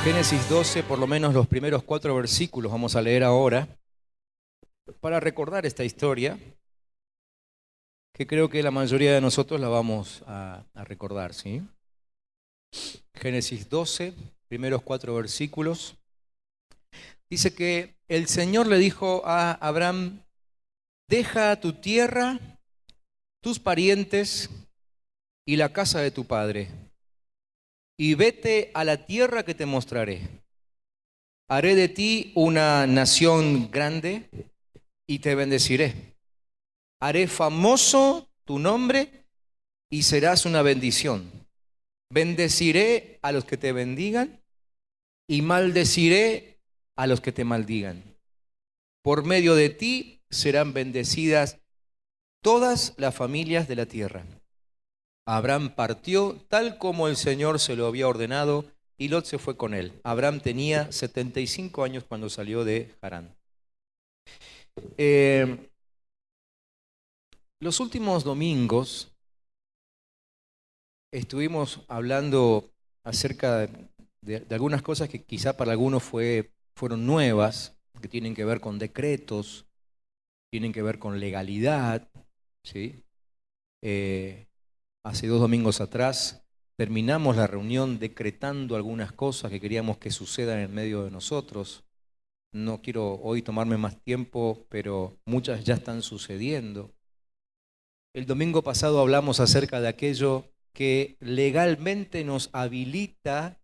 Génesis 12, por lo menos los primeros 4 versículos vamos a leer ahora para recordar esta historia que creo que la mayoría de nosotros la vamos a recordar, ¿sí? Génesis 12, primeros 4 versículos. Dice que el Señor le dijo a Abraham: deja tu tierra, tus parientes y la casa de tu padre, y vete a la tierra que te mostraré. Haré de ti una nación grande y te bendeciré. Haré famoso tu nombre y serás una bendición. Bendeciré a los que te bendigan y maldeciré a los que te maldigan. Por medio de ti serán bendecidas todas las familias de la tierra. Abraham partió tal como el Señor se lo había ordenado, y Lot se fue con él. Abraham tenía 75 años cuando salió de Harán. Los últimos domingos estuvimos hablando acerca de algunas cosas que quizá para algunos fueron nuevas, que tienen que ver con decretos, tienen que ver con legalidad, ¿sí? Hace 2 domingos atrás terminamos la reunión decretando algunas cosas que queríamos que sucedan en medio de nosotros. No quiero hoy tomarme más tiempo, pero muchas ya están sucediendo. El domingo pasado hablamos acerca de aquello que legalmente nos habilita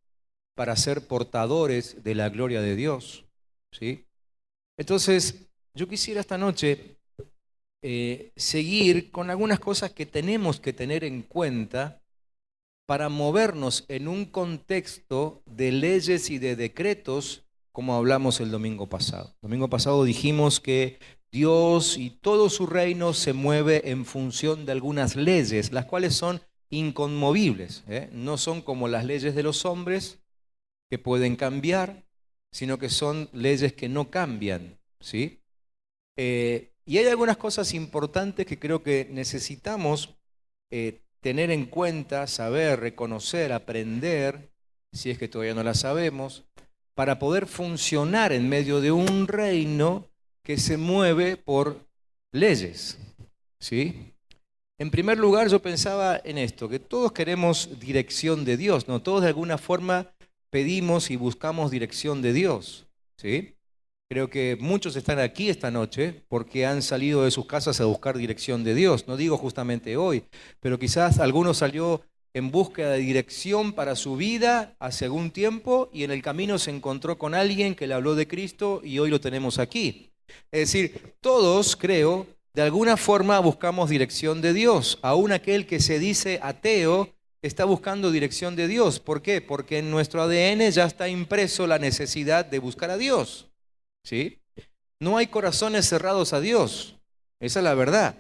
para ser portadores de la gloria de Dios, ¿sí? Entonces, yo quisiera esta noche seguir con algunas cosas que tenemos que tener en cuenta para movernos en un contexto de leyes y de decretos, como hablamos el domingo pasado. El domingo pasado dijimos que Dios y todo su reino se mueve en función de algunas leyes, las cuales son inconmovibles, ¿eh? No son como las leyes de los hombres que pueden cambiar, sino que son leyes que no cambian, ¿sí? Y hay algunas cosas importantes que creo que necesitamos tener en cuenta, saber, reconocer, aprender, si es que todavía no las sabemos, para poder funcionar en medio de un reino que se mueve por leyes, ¿sí? En primer lugar, yo pensaba en esto, que todos queremos dirección de Dios, ¿no? Todos de alguna forma pedimos y buscamos dirección de Dios, ¿sí? Creo que muchos están aquí esta noche porque han salido de sus casas a buscar dirección de Dios. No digo justamente hoy, pero quizás alguno salió en búsqueda de dirección para su vida hace algún tiempo y en el camino se encontró con alguien que le habló de Cristo y hoy lo tenemos aquí. Es decir, todos, creo, de alguna forma buscamos dirección de Dios. Aún aquel que se dice ateo está buscando dirección de Dios. ¿Por qué? Porque en nuestro ADN ya está impreso la necesidad de buscar a Dios, ¿sí? No hay corazones cerrados a Dios, esa es la verdad.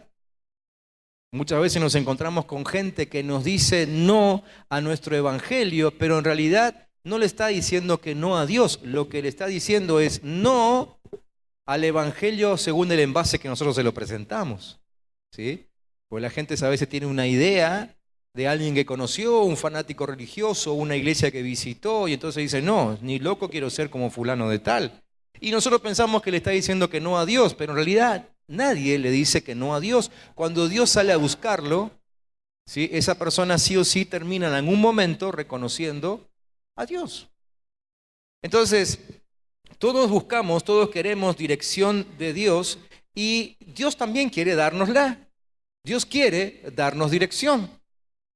Muchas veces nos encontramos con gente que nos dice no a nuestro evangelio, pero en realidad no le está diciendo que no a Dios. Lo que le está diciendo es no al evangelio según el envase que nosotros se lo presentamos, ¿sí? Pues la gente a veces tiene una idea de alguien que conoció, un fanático religioso, una iglesia que visitó, y entonces dice, no, ni loco quiero ser como fulano de tal. Y nosotros pensamos que le está diciendo que no a Dios, pero en realidad nadie le dice que no a Dios. Cuando Dios sale a buscarlo, ¿sí? Esa persona sí o sí termina en algún momento reconociendo a Dios. Entonces, todos buscamos, todos queremos dirección de Dios y Dios también quiere dárnosla. Dios quiere darnos dirección,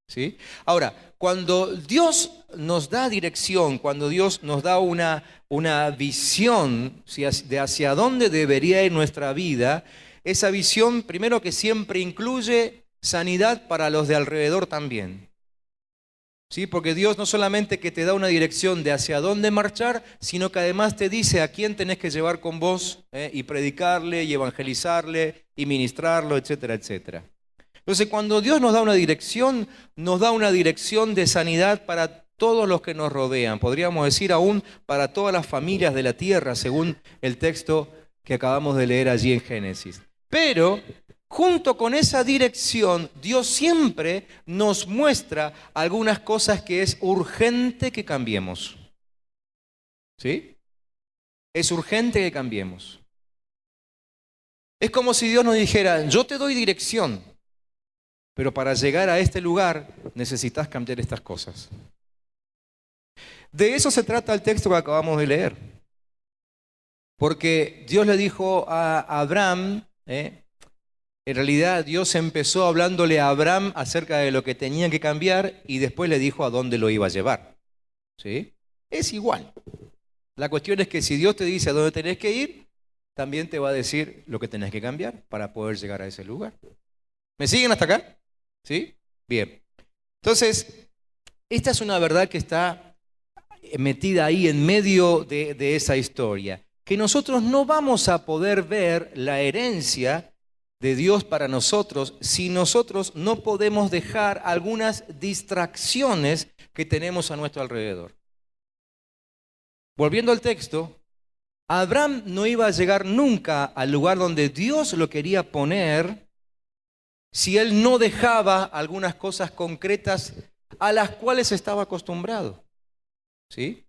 ¿sí? Ahora, cuando Dios nos da dirección, cuando Dios nos da una visión, ¿sí?, de hacia dónde debería ir nuestra vida, esa visión primero que siempre incluye sanidad para los de alrededor también, ¿sí? Porque Dios no solamente que te da una dirección de hacia dónde marchar, sino que además te dice a quién tenés que llevar con vos, y predicarle y evangelizarle y ministrarlo, etcétera, etcétera. Entonces, cuando Dios nos da una dirección de sanidad para todos los que nos rodean. Podríamos decir aún para todas las familias de la tierra, según el texto que acabamos de leer allí en Génesis. Pero, junto con esa dirección, Dios siempre nos muestra algunas cosas que es urgente que cambiemos. ¿Sí? Es urgente que cambiemos. Es como si Dios nos dijera, yo te doy dirección, pero para llegar a este lugar necesitas cambiar estas cosas. De eso se trata el texto que acabamos de leer. Porque Dios le dijo a Abraham, en realidad Dios empezó hablándole a Abraham acerca de lo que tenía que cambiar y después le dijo a dónde lo iba a llevar. ¿Sí? Es igual. La cuestión es que si Dios te dice a dónde tenés que ir, también te va a decir lo que tenés que cambiar para poder llegar a ese lugar. ¿Me siguen hasta acá? ¿Sí? Bien. Entonces, esta es una verdad que está metida ahí en medio de esa historia. Que nosotros no vamos a poder ver la herencia de Dios para nosotros si nosotros no podemos dejar algunas distracciones que tenemos a nuestro alrededor. Volviendo al texto, Abraham no iba a llegar nunca al lugar donde Dios lo quería poner si él no dejaba algunas cosas concretas a las cuales estaba acostumbrado. ¿Sí?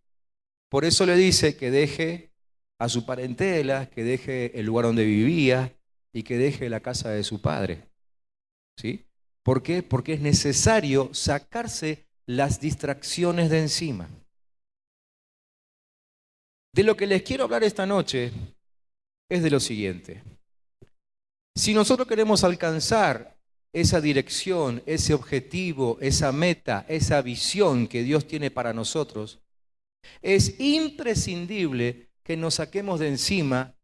Por eso le dice que deje a su parentela, que deje el lugar donde vivía y que deje la casa de su padre. ¿Sí? ¿Por qué? Porque es necesario sacarse las distracciones de encima. De lo que les quiero hablar esta noche es de lo siguiente. Si nosotros queremos alcanzar esa dirección, ese objetivo, esa meta, esa visión que Dios tiene para nosotros, es imprescindible que nos saquemos de encima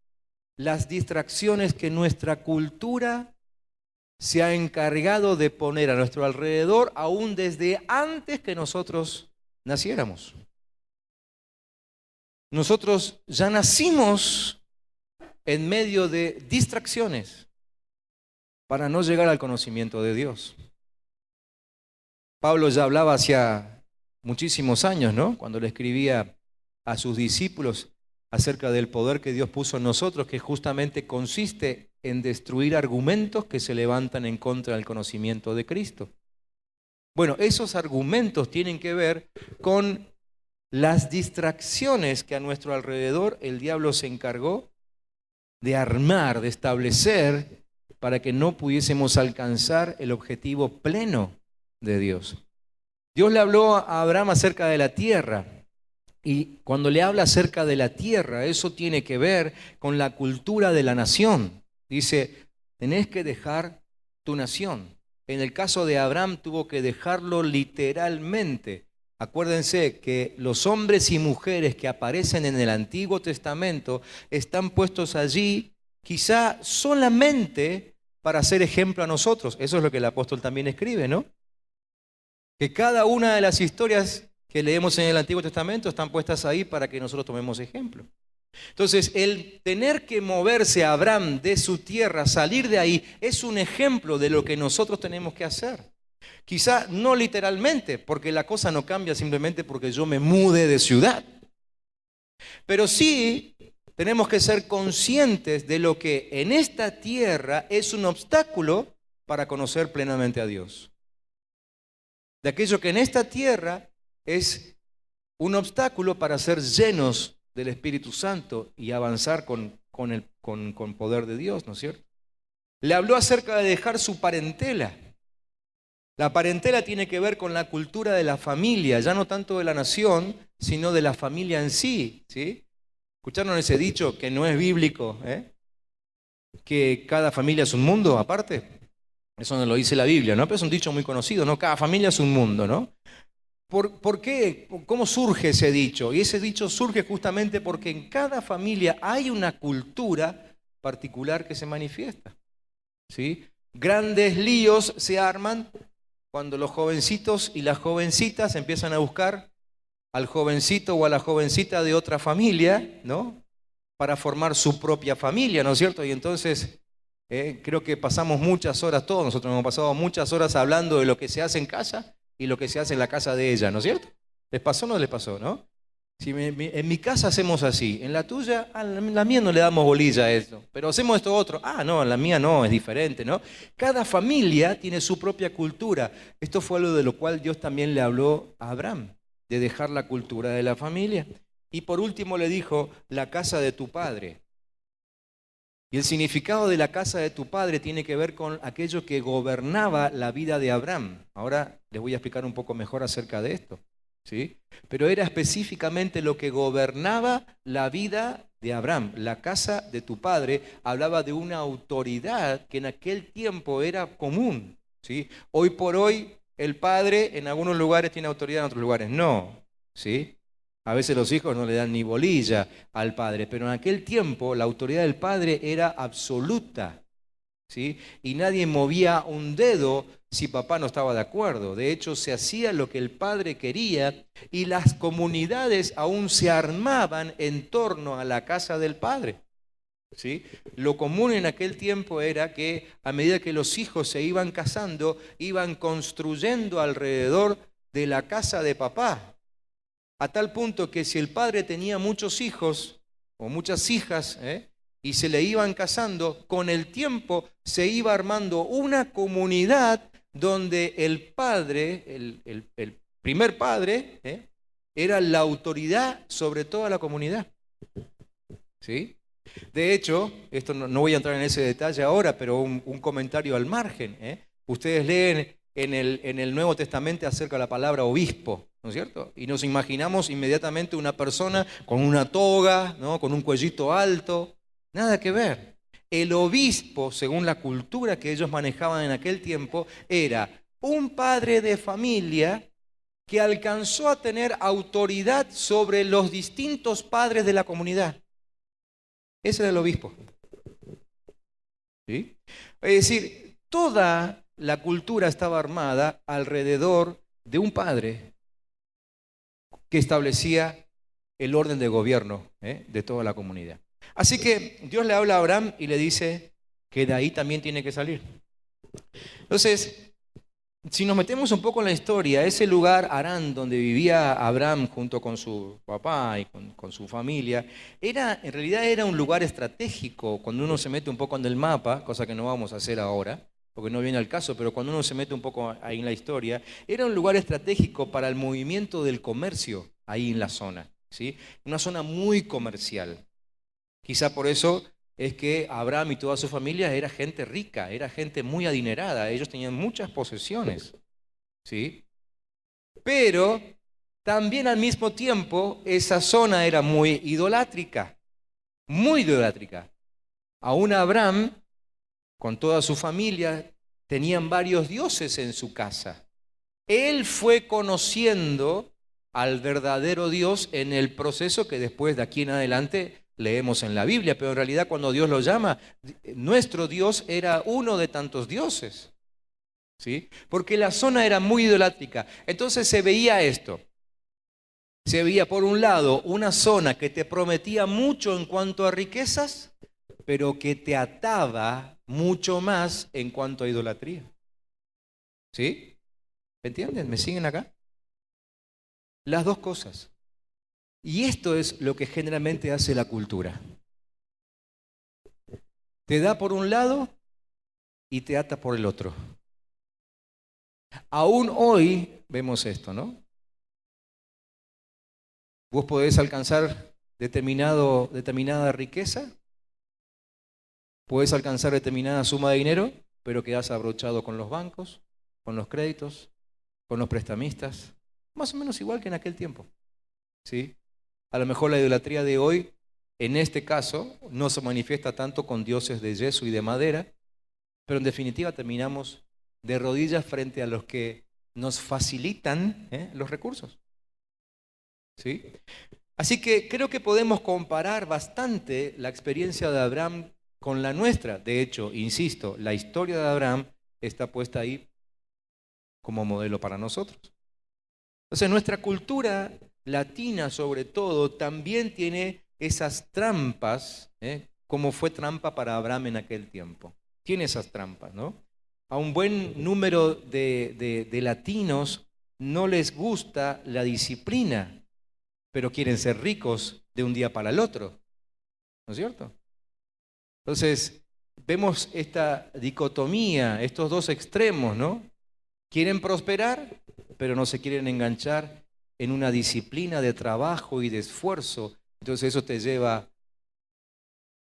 las distracciones que nuestra cultura se ha encargado de poner a nuestro alrededor aún desde antes que nosotros naciéramos. Nosotros ya nacimos en medio de distracciones para no llegar al conocimiento de Dios. Pablo ya hablaba hacía muchísimos años, ¿no? Cuando le escribía a sus discípulos acerca del poder que Dios puso en nosotros, que justamente consiste en destruir argumentos que se levantan en contra del conocimiento de Cristo. Bueno, esos argumentos tienen que ver con las distracciones que a nuestro alrededor el diablo se encargó de armar, de establecer, para que no pudiésemos alcanzar el objetivo pleno de Dios. Dios le habló a Abraham acerca de la tierra, y cuando le habla acerca de la tierra, eso tiene que ver con la cultura de la nación. Dice, tenés que dejar tu nación. En el caso de Abraham tuvo que dejarlo literalmente. Acuérdense que los hombres y mujeres que aparecen en el Antiguo Testamento están puestos allí quizá solamente para ser ejemplo a nosotros. Eso es lo que el apóstol también escribe, ¿no? Que cada una de las historias que leemos en el Antiguo Testamento están puestas ahí para que nosotros tomemos ejemplo. Entonces, el tener que moverse a Abraham de su tierra, salir de ahí, es un ejemplo de lo que nosotros tenemos que hacer. Quizá no literalmente, porque la cosa no cambia simplemente porque yo me mude de ciudad. Pero sí tenemos que ser conscientes de lo que en esta tierra es un obstáculo para conocer plenamente a Dios. De aquello que en esta tierra es un obstáculo para ser llenos del Espíritu Santo y avanzar con poder de Dios, ¿no es cierto? Le habló acerca de dejar su parentela. La parentela tiene que ver con la cultura de la familia, ya no tanto de la nación, sino de la familia en sí, ¿sí? ¿Escucharon ese dicho que no es bíblico, que cada familia es un mundo aparte? Eso no lo dice la Biblia, ¿no? Pero es un dicho muy conocido, ¿no? Cada familia es un mundo, ¿no? ¿Por qué? ¿Cómo surge ese dicho? Y ese dicho surge justamente porque en cada familia hay una cultura particular que se manifiesta, ¿sí? Grandes líos se arman cuando los jovencitos y las jovencitas empiezan a buscar al jovencito o a la jovencita de otra familia, ¿no? Para formar su propia familia, ¿no es cierto? Y entonces creo que pasamos muchas horas, todos nosotros hemos pasado muchas horas hablando de lo que se hace en casa y lo que se hace en la casa de ella, ¿no es cierto? ¿Les pasó o no les pasó, no? Si en mi casa hacemos así, en la tuya, la mía no le damos bolilla a esto, pero hacemos esto otro, no, en la mía no, es diferente, ¿no? Cada familia tiene su propia cultura. Esto fue algo de lo cual Dios también le habló a Abraham, de dejar la cultura de la familia. Y por último le dijo, la casa de tu padre. Y el significado de la casa de tu padre tiene que ver con aquello que gobernaba la vida de Abraham. Ahora les voy a explicar un poco mejor acerca de esto, ¿sí? Pero era específicamente lo que gobernaba la vida de Abraham. La casa de tu padre hablaba de una autoridad que en aquel tiempo era común, ¿sí? Hoy por hoy el padre en algunos lugares tiene autoridad, en otros lugares no, ¿sí? A veces los hijos no le dan ni bolilla al padre, pero en aquel tiempo la autoridad del padre era absoluta, ¿sí? Y nadie movía un dedo si papá no estaba de acuerdo. De hecho, se hacía lo que el padre quería y las comunidades aún se armaban en torno a la casa del padre, ¿sí? Lo común en aquel tiempo era que a medida que los hijos se iban casando, iban construyendo alrededor de la casa de papá. A tal punto que si el padre tenía muchos hijos o muchas hijas, y se le iban casando, con el tiempo se iba armando una comunidad donde el padre, el primer padre, era la autoridad sobre toda la comunidad, ¿sí? De hecho, esto no voy a entrar en ese detalle ahora, pero un comentario al margen. Ustedes leen en el Nuevo Testamento acerca de la palabra obispo, ¿no es cierto? Y nos imaginamos inmediatamente una persona con una toga, ¿no? Con un cuellito alto. Nada que ver. El obispo, según la cultura que ellos manejaban en aquel tiempo, era un padre de familia que alcanzó a tener autoridad sobre los distintos padres de la comunidad. Ese era el obispo, ¿sí? Es decir, toda la cultura estaba armada alrededor de un padre que establecía el orden de gobierno, de toda la comunidad. Así que Dios le habla a Abraham y le dice que de ahí también tiene que salir. Entonces, si nos metemos un poco en la historia, ese lugar, Harán, donde vivía Abraham junto con su papá y con su familia, en realidad era un lugar estratégico. Cuando uno se mete un poco en el mapa, cosa que no vamos a hacer ahora, porque no viene al caso, pero cuando uno se mete un poco ahí en la historia, era un lugar estratégico para el movimiento del comercio ahí en la zona, ¿sí? Una zona muy comercial. Quizá por eso es que Abraham y toda su familia era gente rica, era gente muy adinerada, ellos tenían muchas posesiones, ¿sí? Pero también al mismo tiempo esa zona era muy idolátrica, muy idolátrica. Aún Abraham, con toda su familia, tenían varios dioses en su casa. Él fue conociendo al verdadero Dios en el proceso que después de aquí en adelante leemos en la Biblia, pero en realidad cuando Dios lo llama, nuestro Dios era uno de tantos dioses, ¿sí? Porque la zona era muy idolátrica. Entonces se veía esto. Se veía por un lado una zona que te prometía mucho en cuanto a riquezas, pero que te ataba mucho más en cuanto a idolatría. ¿Sí? ¿Me entienden? ¿Me siguen acá? Las dos cosas. Y esto es lo que generalmente hace la cultura. Te da por un lado y te ata por el otro. Aún hoy vemos esto, ¿no? Vos podés alcanzar determinada riqueza, podés alcanzar determinada suma de dinero, pero quedás abrochado con los bancos, con los créditos, con los prestamistas, más o menos igual que en aquel tiempo, ¿sí? A lo mejor la idolatría de hoy, en este caso, no se manifiesta tanto con dioses de yeso y de madera, pero en definitiva terminamos de rodillas frente a los que nos facilitan los recursos, ¿sí? Así que creo que podemos comparar bastante la experiencia de Abraham con la nuestra. De hecho, insisto, la historia de Abraham está puesta ahí como modelo para nosotros. Entonces, nuestra cultura latina, sobre todo, también tiene esas trampas, como fue trampa para Abraham en aquel tiempo. Tiene esas trampas, ¿no? A un buen número de latinos no les gusta la disciplina, pero quieren ser ricos de un día para el otro, ¿no es cierto? Entonces, vemos esta dicotomía, estos dos extremos, ¿no? Quieren prosperar, pero no se quieren enganchar en una disciplina de trabajo y de esfuerzo. Entonces eso te lleva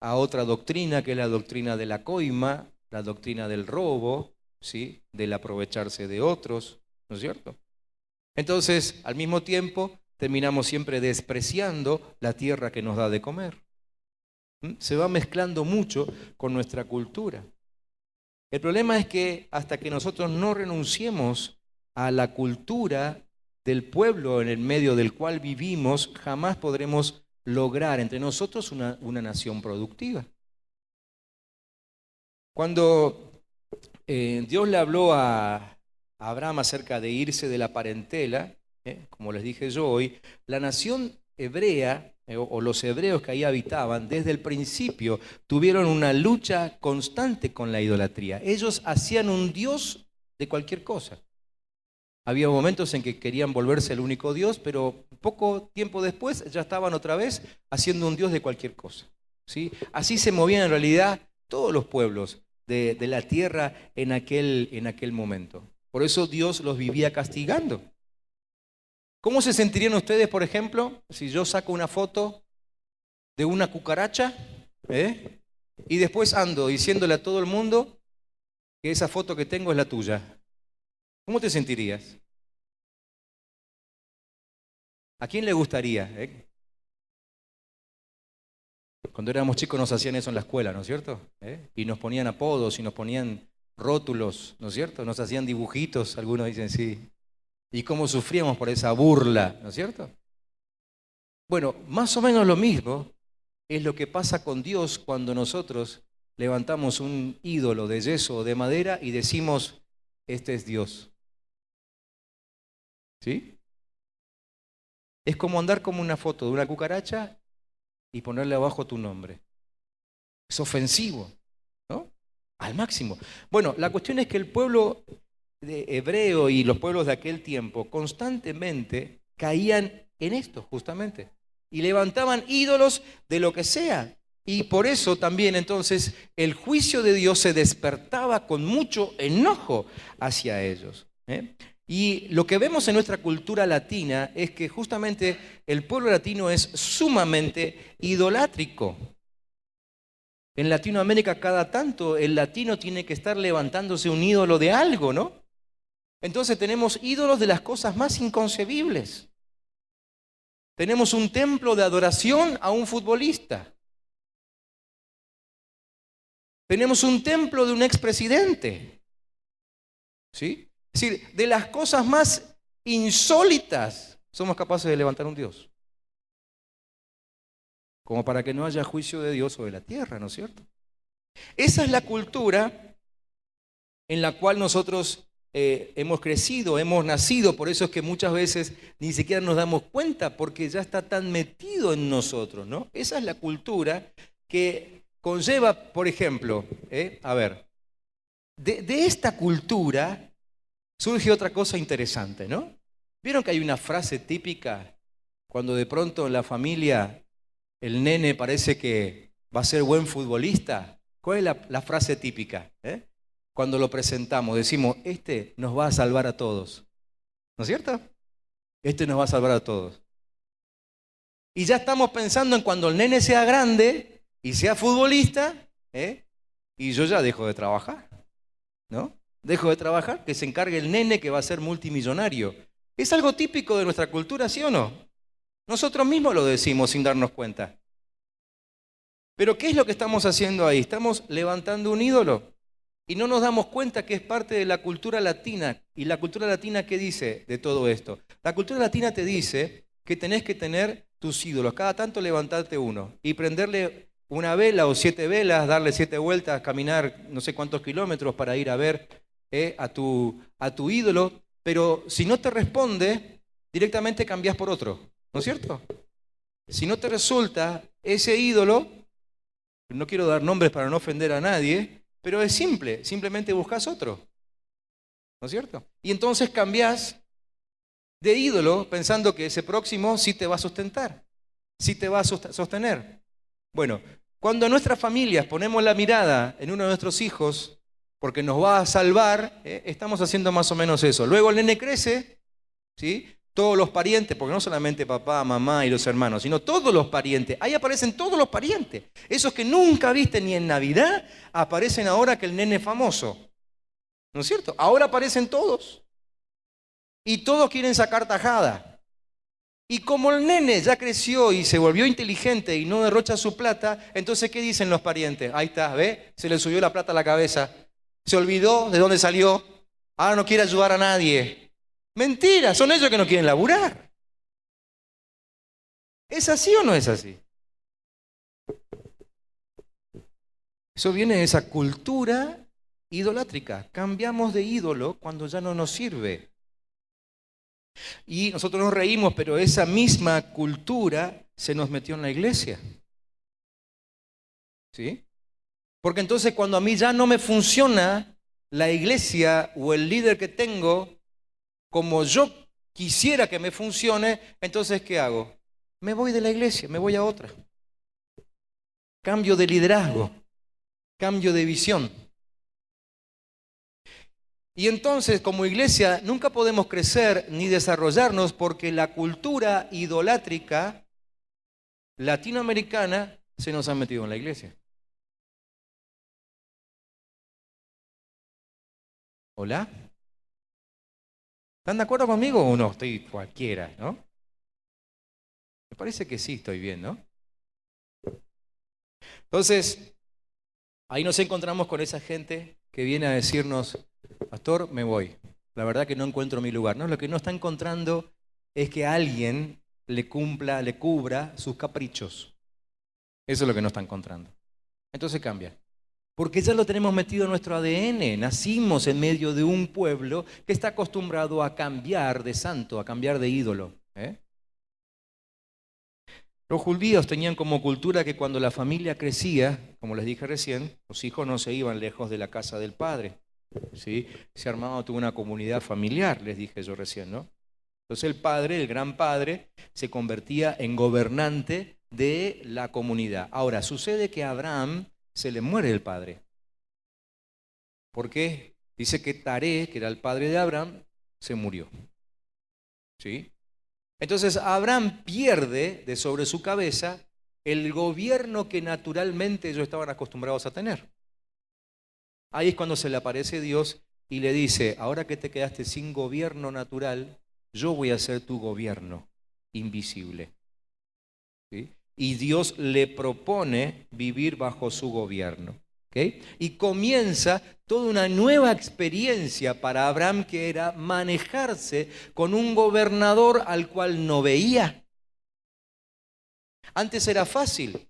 a otra doctrina, que es la doctrina de la coima, la doctrina del robo, ¿sí? Del aprovecharse de otros, ¿no es cierto? Entonces, al mismo tiempo, terminamos siempre despreciando la tierra que nos da de comer. Se va mezclando mucho con nuestra cultura. El problema es que hasta que nosotros no renunciemos a la cultura del pueblo en el medio del cual vivimos, jamás podremos lograr entre nosotros una nación productiva. Cuando Dios le habló a Abraham acerca de irse de la parentela, como les dije yo hoy, la nación hebrea o los hebreos que ahí habitaban desde el principio tuvieron una lucha constante con la idolatría. Ellos hacían un dios de cualquier cosa. Había momentos en que querían volverse el único Dios, pero poco tiempo después ya estaban otra vez haciendo un Dios de cualquier cosa, ¿sí? Así se movían en realidad todos los pueblos de la tierra en aquel momento. Por eso Dios los vivía castigando. ¿Cómo se sentirían ustedes, por ejemplo, si yo saco una foto de una cucaracha y después ando diciéndole a todo el mundo que esa foto que tengo es la tuya? ¿Cómo te sentirías? ¿A quién le gustaría? Cuando éramos chicos nos hacían eso en la escuela, ¿no es cierto? Y nos ponían apodos y nos ponían rótulos, ¿no es cierto? Nos hacían dibujitos, algunos dicen sí. Y cómo sufríamos por esa burla, ¿no es cierto? Bueno, más o menos lo mismo es lo que pasa con Dios cuando nosotros levantamos un ídolo de yeso o de madera y decimos, este es Dios. ¿Sí? Es como andar como una foto de una cucaracha y ponerle abajo tu nombre. Es ofensivo, ¿no? Al máximo. Bueno, la cuestión es que el pueblo hebreo y los pueblos de aquel tiempo constantemente caían en esto, justamente. Y levantaban ídolos de lo que sea. Y por eso también entonces el juicio de Dios se despertaba con mucho enojo hacia ellos. Y lo que vemos en nuestra cultura latina es que justamente el pueblo latino es sumamente idolátrico. En Latinoamérica cada tanto el latino tiene que estar levantándose un ídolo de algo, ¿no? Entonces tenemos ídolos de las cosas más inconcebibles. Tenemos un templo de adoración a un futbolista. Tenemos un templo de un expresidente. ¿Sí? Es decir, de las cosas más insólitas somos capaces de levantar un Dios. Como para que no haya juicio de Dios sobre la tierra, ¿no es cierto? Esa es la cultura en la cual nosotros hemos crecido, hemos nacido. Por eso es que muchas veces ni siquiera nos damos cuenta porque ya está tan metido en nosotros, ¿no? Esa es la cultura que conlleva, por ejemplo, a ver, de esta cultura surge otra cosa interesante, ¿no? ¿Vieron que hay una frase típica cuando de pronto en la familia el nene parece que va a ser buen futbolista? ¿Cuál es la frase típica? Cuando lo presentamos, decimos, este nos va a salvar a todos. ¿No es cierto? Este nos va a salvar a todos. Y ya estamos pensando en cuando el nene sea grande y sea futbolista, y yo ya dejo de trabajar, ¿no? Dejo de trabajar, que se encargue el nene que va a ser multimillonario. ¿Es algo típico de nuestra cultura, sí o no? Nosotros mismos lo decimos sin darnos cuenta. Pero ¿qué es lo que estamos haciendo ahí? Estamos levantando un ídolo y no nos damos cuenta que es parte de la cultura latina. ¿Y la cultura latina qué dice de todo esto? La cultura latina te dice que tenés que tener tus ídolos, cada tanto levantarte uno y prenderle una vela o 7 velas, darle 7 vueltas, caminar no sé cuántos kilómetros para ir a ver a tu ídolo, pero si no te responde, directamente cambias por otro, ¿no es cierto? Si no te resulta ese ídolo, no quiero dar nombres para no ofender a nadie, pero es simple, simplemente buscas otro, ¿no es cierto? Y entonces cambias de ídolo pensando que ese próximo sí te va a sustentar, sí te va a sostener. Bueno, cuando en nuestras familias ponemos la mirada en uno de nuestros hijos porque nos va a salvar, estamos haciendo más o menos eso. Luego el nene crece, ¿sí? todos los parientes, porque no solamente papá, mamá y los hermanos, sino todos los parientes. Ahí aparecen todos los parientes. Esos que nunca viste ni en Navidad, aparecen ahora que el nene es famoso. ¿No es cierto? Ahora aparecen todos. Y todos quieren sacar tajada. Y como el nene ya creció y se volvió inteligente y no derrocha su plata, entonces ¿qué dicen los parientes? Ahí está, ¿ve? Se le subió la plata a la cabeza. Se olvidó de dónde salió. Ahora no quiere ayudar a nadie. Mentira, son ellos que no quieren laburar. ¿Es así o no es así? Eso viene de esa cultura idolátrica. Cambiamos de ídolo cuando ya no nos sirve. Y nosotros nos reímos, pero esa misma cultura se nos metió en la iglesia. ¿Sí? Porque entonces cuando a mí ya no me funciona la iglesia o el líder que tengo como yo quisiera que me funcione, entonces ¿qué hago? Me voy de la iglesia, me voy a otra. Cambio de liderazgo, cambio de visión. Y entonces, como iglesia, nunca podemos crecer ni desarrollarnos porque la cultura idolátrica latinoamericana se nos ha metido en la iglesia. ¿Hola? ¿Están de acuerdo conmigo o no? Estoy cualquiera, ¿no? Me parece que sí, estoy bien, ¿no? Entonces, ahí nos encontramos con esa gente que viene a decirnos, pastor, me voy. La verdad que no encuentro mi lugar. No, lo que no está encontrando es que alguien le cubra sus caprichos. Eso es lo que no está encontrando. Entonces cambia. Porque ya lo tenemos metido en nuestro ADN. Nacimos en medio de un pueblo que está acostumbrado a cambiar de santo, a cambiar de ídolo. Los judíos tenían como cultura que cuando la familia crecía, como les dije recién, los hijos no se iban lejos de la casa del padre. ¿Sí? Se armaba toda una comunidad familiar, les dije yo recién, ¿no? Entonces el padre, el gran padre, se convertía en gobernante de la comunidad. Ahora, sucede que a Abraham se le muere el padre. ¿Por qué? Dice que Taré, que era el padre de Abraham, se murió. ¿Sí? Entonces Abraham pierde de sobre su cabeza el gobierno que naturalmente ellos estaban acostumbrados a tener. Ahí es cuando se le aparece Dios y le dice, ahora que te quedaste sin gobierno natural, yo voy a ser tu gobierno invisible. ¿Sí? Y Dios le propone vivir bajo su gobierno. ¿Okay? Y comienza toda una nueva experiencia para Abraham, que era manejarse con un gobernador al cual no veía. Antes era fácil.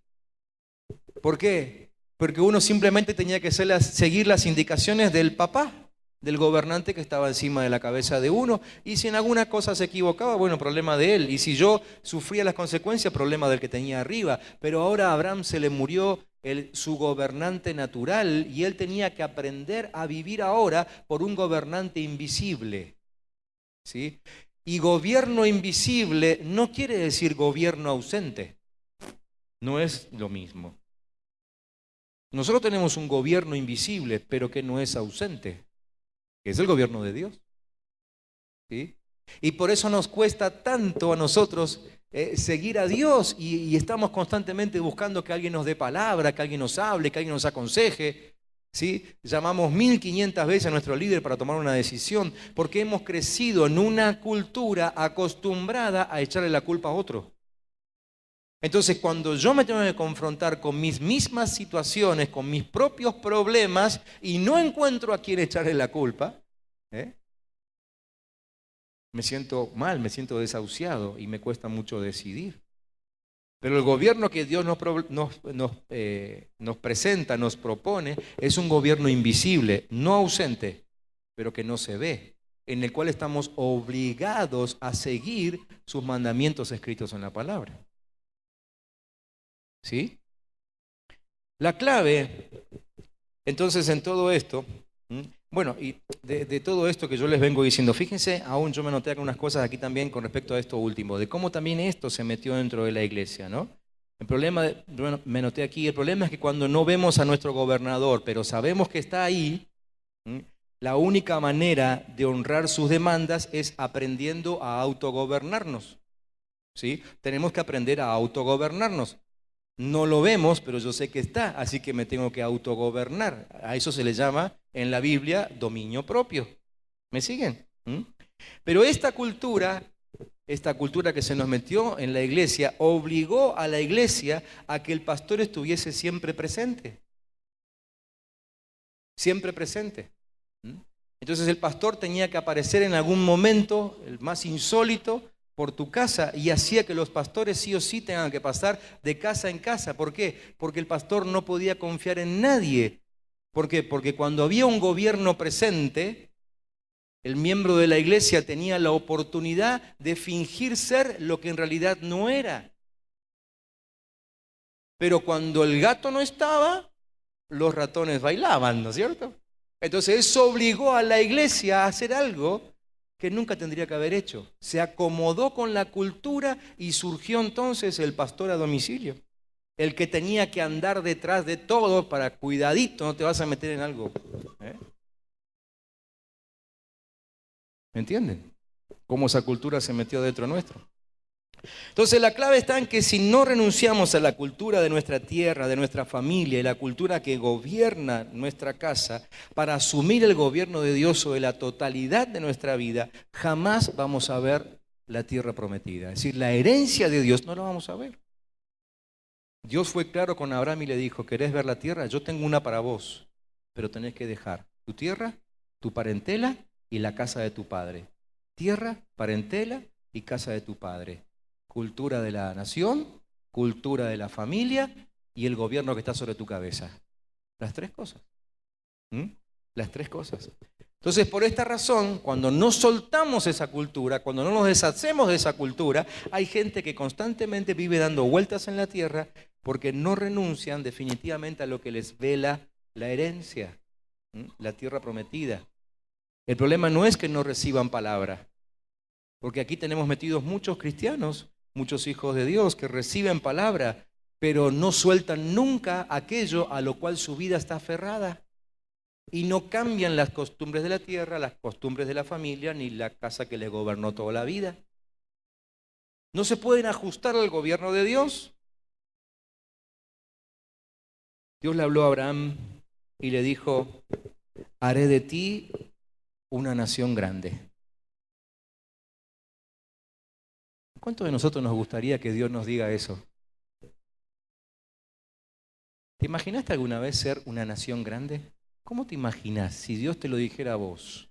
¿Por qué? Porque uno simplemente tenía que seguir las indicaciones del papá, del gobernante que estaba encima de la cabeza de uno. Y si en alguna cosa se equivocaba, bueno, problema de él. Y si yo sufría las consecuencias, problema del que tenía arriba. Pero ahora a Abraham se le murió su gobernante natural y él tenía que aprender a vivir ahora por un gobernante invisible. ¿Sí? Y gobierno invisible no quiere decir gobierno ausente. No es lo mismo. Nosotros tenemos un gobierno invisible, pero que no es ausente, que es el gobierno de Dios. ¿Sí? Y por eso nos cuesta tanto a nosotros seguir a Dios y estamos constantemente buscando que alguien nos dé palabra, que alguien nos hable, que alguien nos aconseje. ¿Sí? Llamamos 1500 veces a nuestro líder para tomar una decisión porque hemos crecido en una cultura acostumbrada a echarle la culpa a otro. Entonces, cuando yo me tengo que confrontar con mis mismas situaciones, con mis propios problemas, y no encuentro a quien echarle la culpa, me siento mal, me siento desahuciado y me cuesta mucho decidir. Pero el gobierno que Dios nos presenta, nos propone, es un gobierno invisible, no ausente, pero que no se ve, en el cual estamos obligados a seguir sus mandamientos escritos en la palabra. ¿Sí? La clave, entonces, en todo esto, bueno, y de todo esto que yo les vengo diciendo, fíjense, aún yo me noté algunas cosas aquí también con respecto a esto último, de cómo también esto se metió dentro de la iglesia, ¿no? El problema, bueno, me noté aquí, el problema es que cuando no vemos a nuestro gobernador, pero sabemos que está ahí, La única manera de honrar sus demandas es aprendiendo a autogobernarnos, ¿sí? Tenemos que aprender a autogobernarnos. No lo vemos, pero yo sé que está, así que me tengo que autogobernar. A eso se le llama en la Biblia dominio propio. ¿Me siguen? Pero esta cultura que se nos metió en la iglesia, obligó a la iglesia a que el pastor estuviese siempre presente. Siempre presente. Entonces el pastor tenía que aparecer en algún momento, el más insólito, por tu casa, y hacía que los pastores sí o sí tengan que pasar de casa en casa. ¿Por qué? Porque el pastor no podía confiar en nadie. ¿Por qué? Porque cuando había un gobierno presente, el miembro de la iglesia tenía la oportunidad de fingir ser lo que en realidad no era. Pero cuando el gato no estaba, los ratones bailaban, ¿no es cierto? Entonces eso obligó a la iglesia a hacer algo que nunca tendría que haber hecho. Se acomodó con la cultura y surgió entonces el pastor a domicilio. El que tenía que andar detrás de todo para cuidadito, no te vas a meter en algo. ¿Me entienden? Cómo esa cultura se metió dentro nuestro. Entonces la clave está en que si no renunciamos a la cultura de nuestra tierra, de nuestra familia y la cultura que gobierna nuestra casa para asumir el gobierno de Dios sobre la totalidad de nuestra vida, jamás vamos a ver la tierra prometida. Es decir, la herencia de Dios no la vamos a ver. Dios fue claro con Abraham y le dijo, ¿querés ver la tierra? Yo tengo una para vos, pero tenés que dejar tu tierra, tu parentela y la casa de tu padre. Tierra, parentela y casa de tu padre. Cultura de la nación, cultura de la familia y el gobierno que está sobre tu cabeza. Las tres cosas. Las tres cosas. Entonces, por esta razón, cuando no soltamos esa cultura, cuando no nos deshacemos de esa cultura, hay gente que constantemente vive dando vueltas en la tierra porque no renuncian definitivamente a lo que les vela la herencia, la tierra prometida. El problema no es que no reciban palabra, porque aquí tenemos metidos muchos cristianos, muchos hijos de Dios que reciben palabra, pero no sueltan nunca aquello a lo cual su vida está aferrada. Y no cambian las costumbres de la tierra, las costumbres de la familia, ni la casa que les gobernó toda la vida. No se pueden ajustar al gobierno de Dios. Dios le habló a Abraham y le dijo, haré de ti una nación grande. ¿Cuántos de nosotros nos gustaría que Dios nos diga eso? ¿Te imaginaste alguna vez ser una nación grande? ¿Cómo te imaginas si Dios te lo dijera a vos?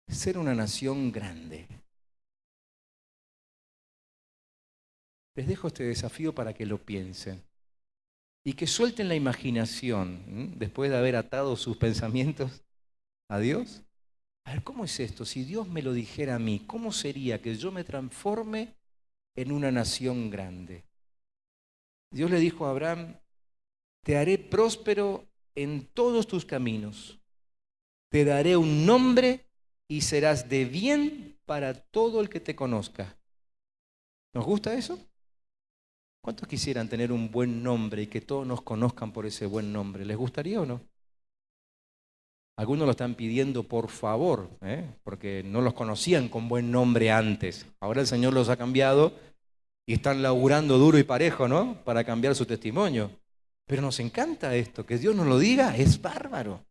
Ser una nación grande. Les dejo este desafío para que lo piensen y que suelten la imaginación después de haber atado sus pensamientos a Dios. A ver, ¿cómo es esto? Si Dios me lo dijera a mí, ¿cómo sería que yo me transforme en una nación grande? Dios le dijo a Abraham, te haré próspero en todos tus caminos. Te daré un nombre y serás de bien para todo el que te conozca. ¿Nos gusta eso? ¿Cuántos quisieran tener un buen nombre y que todos nos conozcan por ese buen nombre? ¿Les gustaría o no? Algunos lo están pidiendo por favor, porque no los conocían con buen nombre antes. Ahora el Señor los ha cambiado y están laburando duro y parejo, ¿no? Para cambiar su testimonio. Pero nos encanta esto, que Dios nos lo diga, es bárbaro.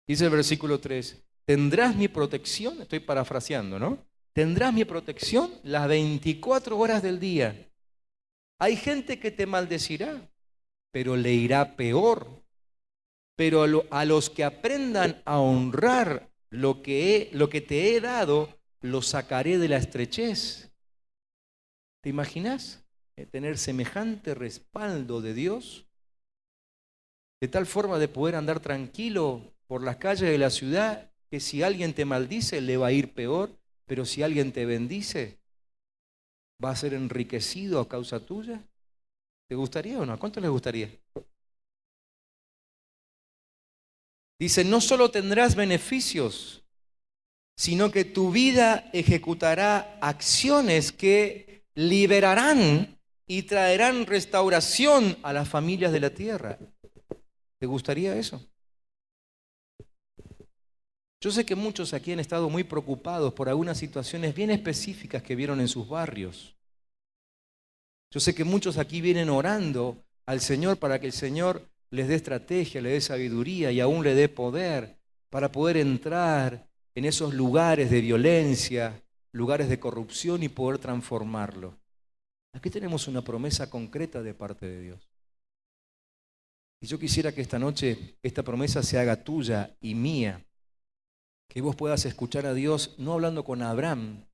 Dice el versículo 3, tendrás mi protección, estoy parafraseando, ¿no? Tendrás mi protección las 24 horas del día. Hay gente que te maldecirá, pero le irá peor. Pero a los que aprendan a honrar lo que te he dado, los sacaré de la estrechez. ¿Te imaginas tener semejante respaldo de Dios? De tal forma de poder andar tranquilo por las calles de la ciudad, que si alguien te maldice le va a ir peor, pero si alguien te bendice, va a ser enriquecido a causa tuya. ¿Te gustaría o no? ¿A cuánto les gustaría? Dice, no solo tendrás beneficios, sino que tu vida ejecutará acciones que liberarán y traerán restauración a las familias de la tierra. ¿Te gustaría eso? Yo sé que muchos aquí han estado muy preocupados por algunas situaciones bien específicas que vieron en sus barrios. Yo sé que muchos aquí vienen orando al Señor para que el Señor les dé estrategia, les dé sabiduría y aún le dé poder para poder entrar en esos lugares de violencia, lugares de corrupción y poder transformarlo. Aquí tenemos una promesa concreta de parte de Dios. Y yo quisiera que esta noche esta promesa se haga tuya y mía. Que vos puedas escuchar a Dios no hablando con Abraham,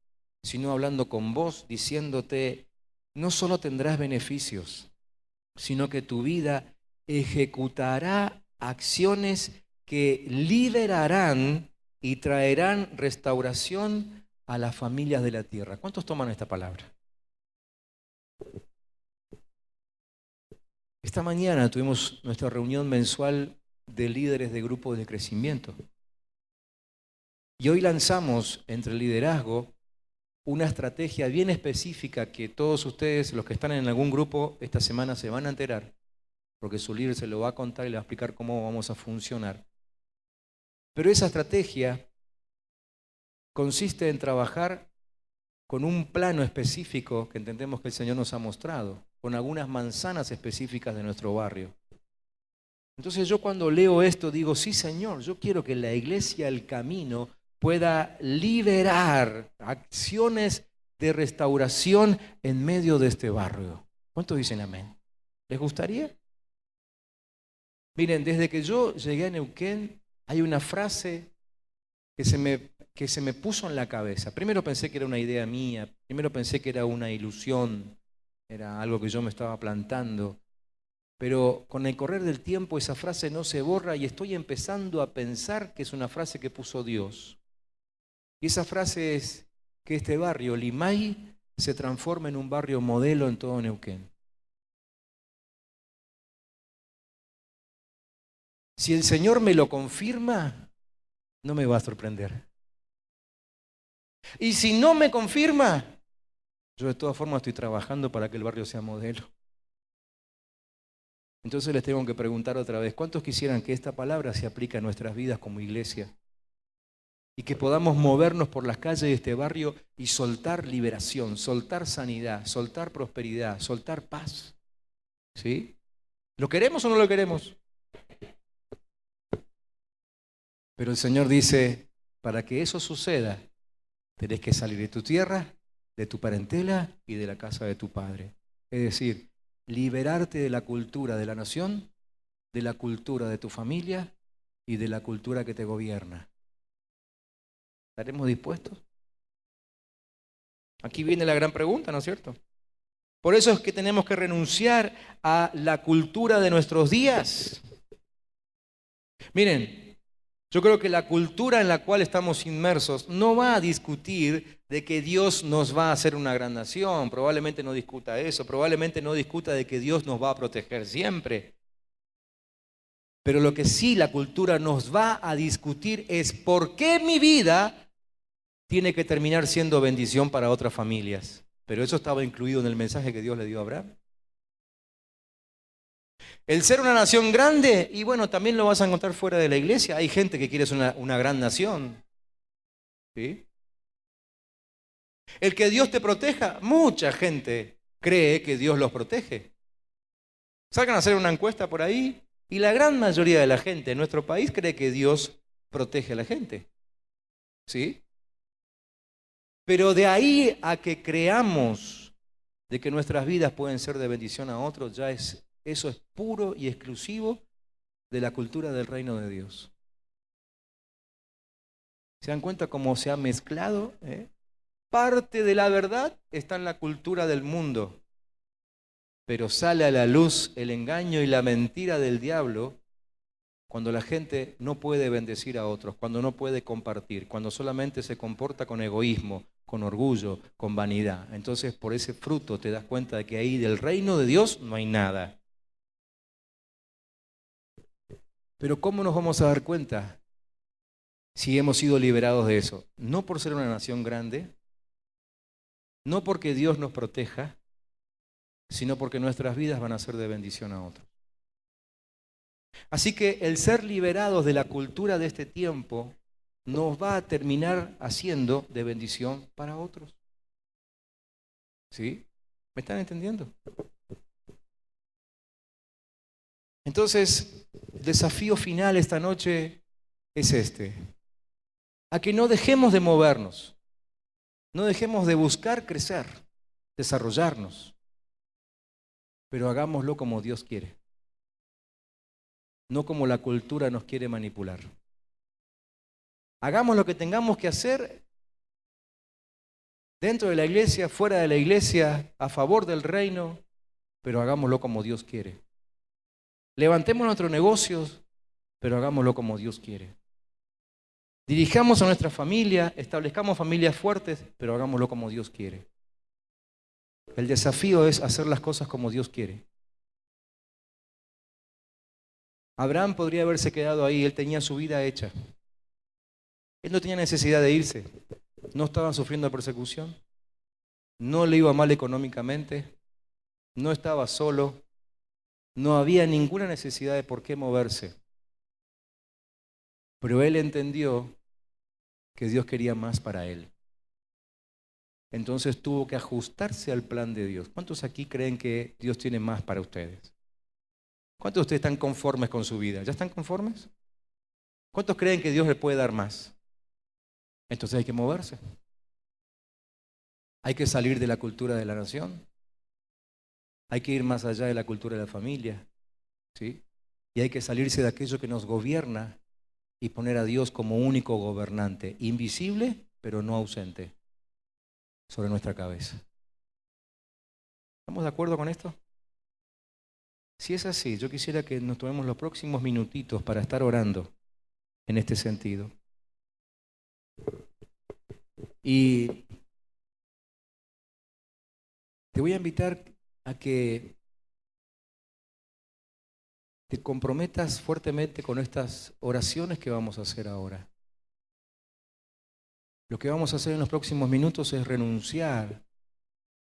sino hablando con vos, diciéndote, no solo tendrás beneficios, sino que tu vida ejecutará acciones que liberarán y traerán restauración a las familias de la tierra. ¿Cuántos toman esta palabra? Esta mañana tuvimos nuestra reunión mensual de líderes de grupos de crecimiento. Y hoy lanzamos entre el liderazgo una estrategia bien específica que todos ustedes, los que están en algún grupo, esta semana se van a enterar, porque su líder se lo va a contar y le va a explicar cómo vamos a funcionar. Pero esa estrategia consiste en trabajar con un plano específico que entendemos que el Señor nos ha mostrado, con algunas manzanas específicas de nuestro barrio. Entonces yo cuando leo esto digo, sí Señor, yo quiero que la iglesia El Camino pueda liberar acciones de restauración en medio de este barrio. ¿Cuántos dicen amén? ¿Les gustaría? Miren, desde que yo llegué a Neuquén hay una frase que se me puso en la cabeza. Primero pensé que era una idea mía, primero pensé que era una ilusión, era algo que yo me estaba plantando. Pero con el correr del tiempo esa frase no se borra y estoy empezando a pensar que es una frase que puso Dios. Y esa frase es que este barrio, Limay, se transforma en un barrio modelo en todo Neuquén. Si el Señor me lo confirma, no me va a sorprender. Y si no me confirma, yo de todas formas estoy trabajando para que el barrio sea modelo. Entonces les tengo que preguntar otra vez, ¿cuántos quisieran que esta palabra se aplique a nuestras vidas como iglesia? Y que podamos movernos por las calles de este barrio y soltar liberación, soltar sanidad, soltar prosperidad, soltar paz. ¿Sí? ¿Lo queremos o no lo queremos? Pero el Señor dice, para que eso suceda, tenés que salir de tu tierra, de tu parentela y de la casa de tu padre. Es decir, liberarte de la cultura de la nación, de la cultura de tu familia y de la cultura que te gobierna. ¿Estaremos dispuestos? Aquí viene la gran pregunta, ¿no es cierto? Por eso es que tenemos que renunciar a la cultura de nuestros días. Miren, yo creo que la cultura en la cual estamos inmersos no va a discutir de que Dios nos va a hacer una gran nación. Probablemente no discuta eso, probablemente no discuta de que Dios nos va a proteger siempre. Pero lo que sí la cultura nos va a discutir es por qué mi vida tiene que terminar siendo bendición para otras familias. Pero eso estaba incluido en el mensaje que Dios le dio a Abraham. El ser una nación grande, y bueno, también lo vas a encontrar fuera de la iglesia. Hay gente que quiere ser una gran nación. ¿Sí? El que Dios te proteja, mucha gente cree que Dios los protege. Salgan a hacer una encuesta por ahí y la gran mayoría de la gente en nuestro país cree que Dios protege a la gente. ¿Sí? Pero de ahí a que creamos de que nuestras vidas pueden ser de bendición a otros, eso es puro y exclusivo de la cultura del reino de Dios. ¿Se dan cuenta cómo se ha mezclado? Parte de la verdad está en la cultura del mundo, pero sale a la luz el engaño y la mentira del diablo cuando la gente no puede bendecir a otros, cuando no puede compartir, cuando solamente se comporta con egoísmo, con orgullo, con vanidad. Entonces por ese fruto te das cuenta de que ahí del reino de Dios no hay nada. Pero ¿cómo nos vamos a dar cuenta si hemos sido liberados de eso? No por ser una nación grande, no porque Dios nos proteja, sino porque nuestras vidas van a ser de bendición a otros. Así que el ser liberados de la cultura de este tiempo nos va a terminar haciendo de bendición para otros. ¿Sí? ¿Me están entendiendo? Entonces, el desafío final esta noche es este: a que no dejemos de movernos, no dejemos de buscar crecer, desarrollarnos, pero hagámoslo como Dios quiere, no como la cultura nos quiere manipular. Hagamos lo que tengamos que hacer dentro de la iglesia, fuera de la iglesia, a favor del reino, pero hagámoslo como Dios quiere. Levantemos nuestros negocios, pero hagámoslo como Dios quiere. Dirijamos a nuestra familia, establezcamos familias fuertes, pero hagámoslo como Dios quiere. El desafío es hacer las cosas como Dios quiere. Abraham podría haberse quedado ahí, él tenía su vida hecha. Él no tenía necesidad de irse, no estaba sufriendo persecución, no le iba mal económicamente, no estaba solo, no había ninguna necesidad de por qué moverse. Pero él entendió que Dios quería más para él. Entonces tuvo que ajustarse al plan de Dios. ¿Cuántos aquí creen que Dios tiene más para ustedes? ¿Cuántos de ustedes están conformes con su vida? ¿Ya están conformes? ¿Cuántos creen que Dios le puede dar más? Entonces hay que moverse. Hay que salir de la cultura de la nación. Hay que ir más allá de la cultura de la familia. ¿Sí? Y hay que salirse de aquello que nos gobierna y poner a Dios como único gobernante, invisible pero no ausente, sobre nuestra cabeza. ¿Estamos de acuerdo con esto? Si es así, yo quisiera que nos tomemos los próximos minutitos para estar orando en este sentido. Y te voy a invitar a que te comprometas fuertemente con estas oraciones que vamos a hacer ahora. Lo que vamos a hacer en los próximos minutos es renunciar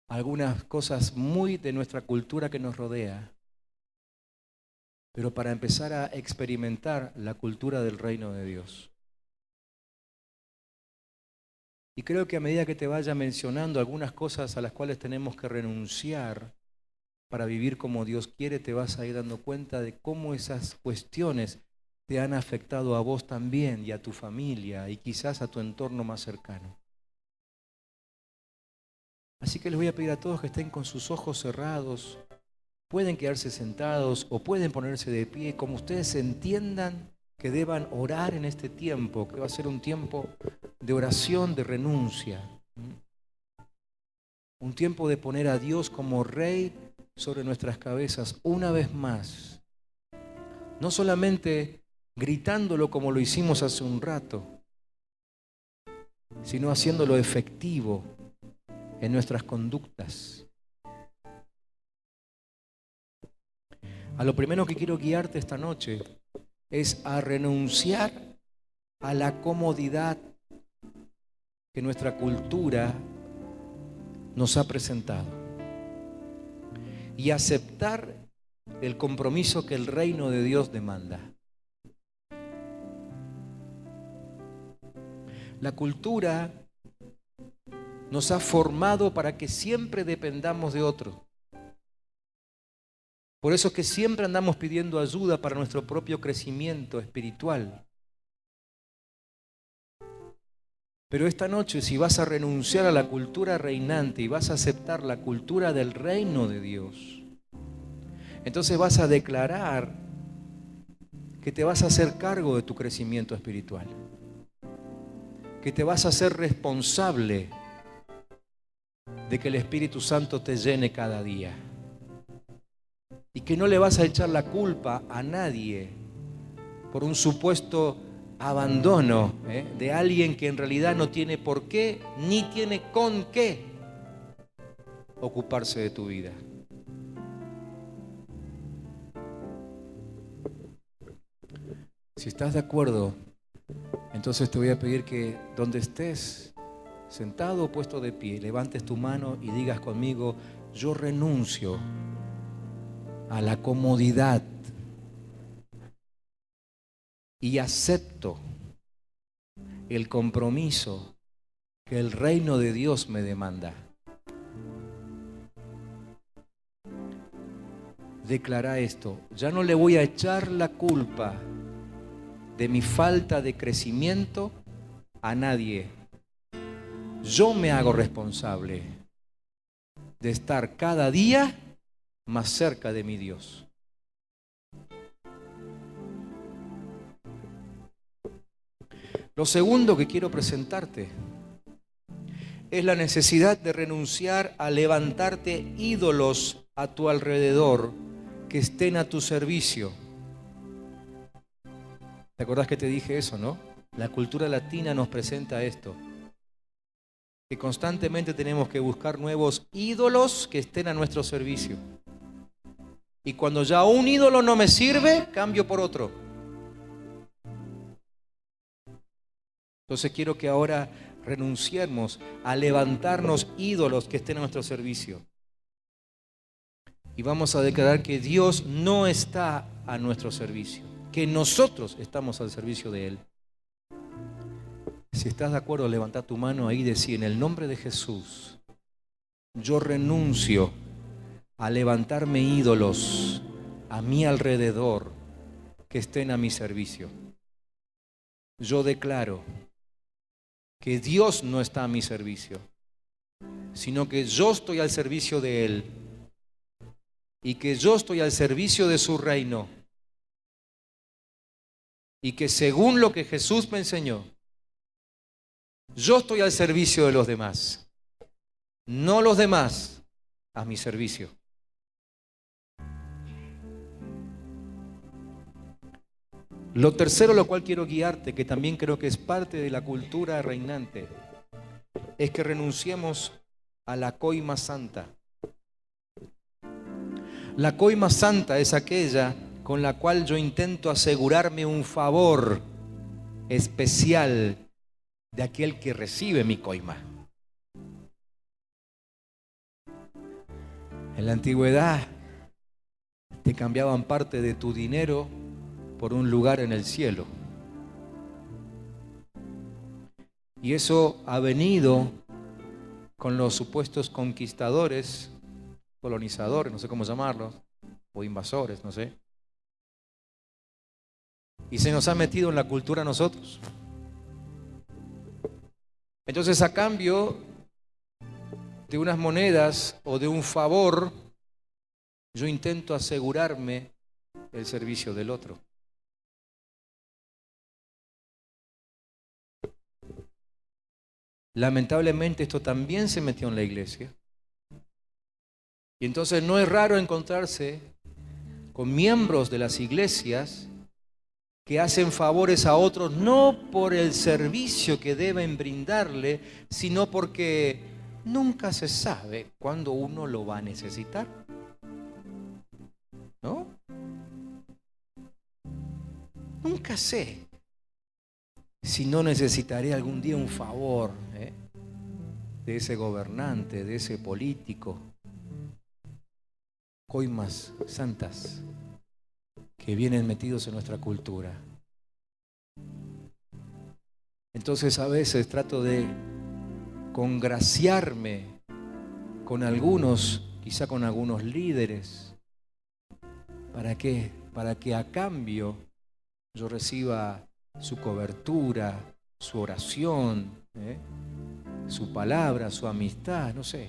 a algunas cosas muy de nuestra cultura que nos rodea, pero para empezar a experimentar la cultura del reino de Dios. Y creo que a medida que te vaya mencionando algunas cosas a las cuales tenemos que renunciar para vivir como Dios quiere, te vas a ir dando cuenta de cómo esas cuestiones te han afectado a vos también y a tu familia y quizás a tu entorno más cercano. Así que les voy a pedir a todos que estén con sus ojos cerrados. Pueden quedarse sentados o pueden ponerse de pie, como ustedes entiendan que deban orar en este tiempo, que va a ser un tiempo de oración, de renuncia. Un tiempo de poner a Dios como Rey sobre nuestras cabezas una vez más. No solamente gritándolo como lo hicimos hace un rato, sino haciéndolo efectivo en nuestras conductas. A lo primero que quiero guiarte esta noche es a renunciar a la comodidad que nuestra cultura nos ha presentado y aceptar el compromiso que el reino de Dios demanda. La cultura nos ha formado para que siempre dependamos de otro. Por eso es que siempre andamos pidiendo ayuda para nuestro propio crecimiento espiritual. Pero esta noche, si vas a renunciar a la cultura reinante y vas a aceptar la cultura del reino de Dios, entonces vas a declarar que te vas a hacer cargo de tu crecimiento espiritual, que te vas a hacer responsable de que el Espíritu Santo te llene cada día y que no le vas a echar la culpa a nadie por un supuesto abandono de alguien que en realidad no tiene por qué ni tiene con qué ocuparse de tu vida. Si estás de acuerdo, entonces te voy a pedir que donde estés, sentado o puesto de pie, levantes tu mano y digas conmigo: yo renuncio a la comodidad y acepto el compromiso que el reino de Dios me demanda. Declara esto: ya no le voy a echar la culpa de mi falta de crecimiento a nadie. Yo me hago responsable de estar cada día más cerca de mi Dios. Lo segundo que quiero presentarte es la necesidad de renunciar a levantarte ídolos a tu alrededor que estén a tu servicio. ¿Te acordás que te dije eso, no? La cultura latina nos presenta esto, que constantemente tenemos que buscar nuevos ídolos que estén a nuestro servicio. Y cuando ya un ídolo no me sirve, cambio por otro. Entonces quiero que ahora renunciemos a levantarnos ídolos que estén a nuestro servicio. Y vamos a declarar que Dios no está a nuestro servicio, que nosotros estamos al servicio de Él. Si estás de acuerdo, levanta tu mano ahí y decí: en el nombre de Jesús, yo renuncio a levantarme ídolos a mi alrededor que estén a mi servicio. Yo declaro que Dios no está a mi servicio, sino que yo estoy al servicio de Él y que yo estoy al servicio de su reino y que según lo que Jesús me enseñó, yo estoy al servicio de los demás, no los demás a mi servicio. Lo tercero, lo cual quiero guiarte, que también creo que es parte de la cultura reinante, es que renunciemos a la coima santa. La coima santa es aquella con la cual yo intento asegurarme un favor especial de aquel que recibe mi coima. En la antigüedad te cambiaban parte de tu dinero por un lugar en el cielo. Y eso ha venido con los supuestos conquistadores, colonizadores, no sé cómo llamarlos, o invasores, no sé. Y se nos ha metido en la cultura a nosotros. Entonces, a cambio de unas monedas o de un favor, yo intento asegurarme el servicio del otro. Lamentablemente esto también se metió en la iglesia. Y entonces no es raro encontrarse con miembros de las iglesias que hacen favores a otros no por el servicio que deben brindarle, sino porque nunca se sabe cuándo uno lo va a necesitar. ¿No? Nunca sé si no necesitaré algún día un favor de ese gobernante, de ese político. Coimas santas que vienen metidos en nuestra cultura. Entonces a veces trato de congraciarme con algunos, quizá con algunos líderes. ¿Para qué? Para que a cambio yo reciba su cobertura, su oración, su palabra, su amistad, no sé.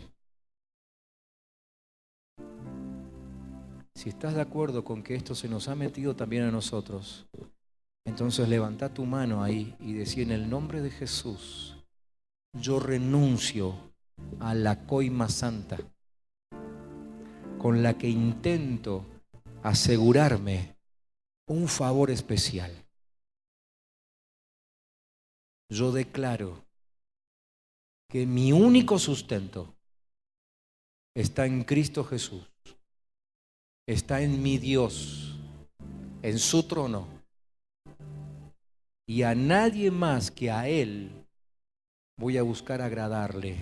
Si estás de acuerdo con que esto se nos ha metido también a nosotros, entonces levanta tu mano ahí y decí: en el nombre de Jesús, yo renuncio a la coima santa con la que intento asegurarme un favor especial. Yo declaro que mi único sustento está en Cristo Jesús. Está en mi Dios, en su trono, y a nadie más que a Él voy a buscar agradarle.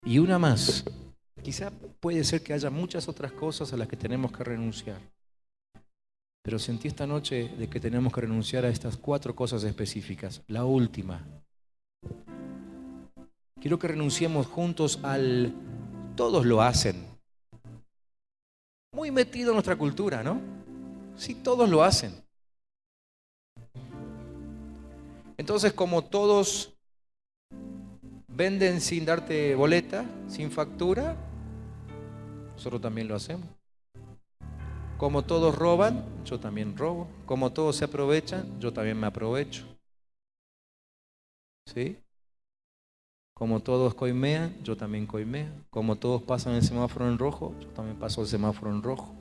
Y una más, Quizá puede ser que haya muchas otras cosas a las que tenemos que renunciar. Pero sentí esta noche de que tenemos que renunciar a estas 4 cosas específicas. La última. Quiero que renunciemos juntos al todos lo hacen. Muy metido en nuestra cultura, ¿no? Sí, todos lo hacen. Entonces, como todos venden sin darte boleta, sin factura, nosotros también lo hacemos. Como todos roban, yo también robo. Como todos se aprovechan, yo también me aprovecho. ¿Sí? Como todos coimean, yo también coimeo. Como todos pasan el semáforo en rojo, yo también paso el semáforo en rojo.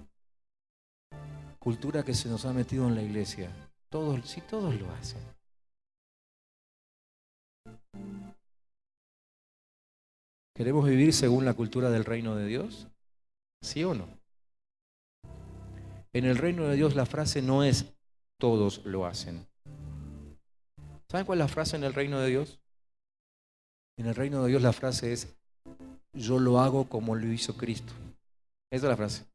Cultura que se nos ha metido en la iglesia. Todos, sí, todos lo hacen. ¿Queremos vivir según la cultura del reino de Dios? ¿Sí o no? En el reino de Dios la frase no es todos lo hacen. ¿Saben cuál es la frase en el reino de Dios? En el reino de Dios la frase es yo lo hago como lo hizo Cristo. Esa es la frase.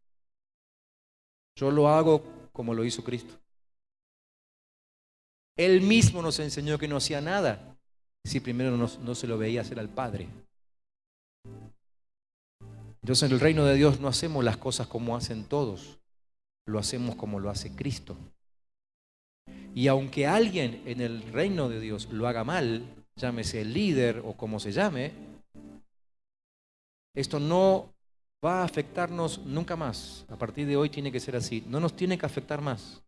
Yo lo hago como lo hizo Cristo. Él mismo nos enseñó que no hacía nada si primero no se lo veía hacer al Padre. Entonces en el reino de Dios no hacemos las cosas como hacen todos, lo hacemos como lo hace Cristo. Y aunque alguien en el reino de Dios lo haga mal, llámese el líder o como se llame, esto no va a afectarnos nunca más. A partir de hoy tiene que ser así. No nos tiene que afectar más.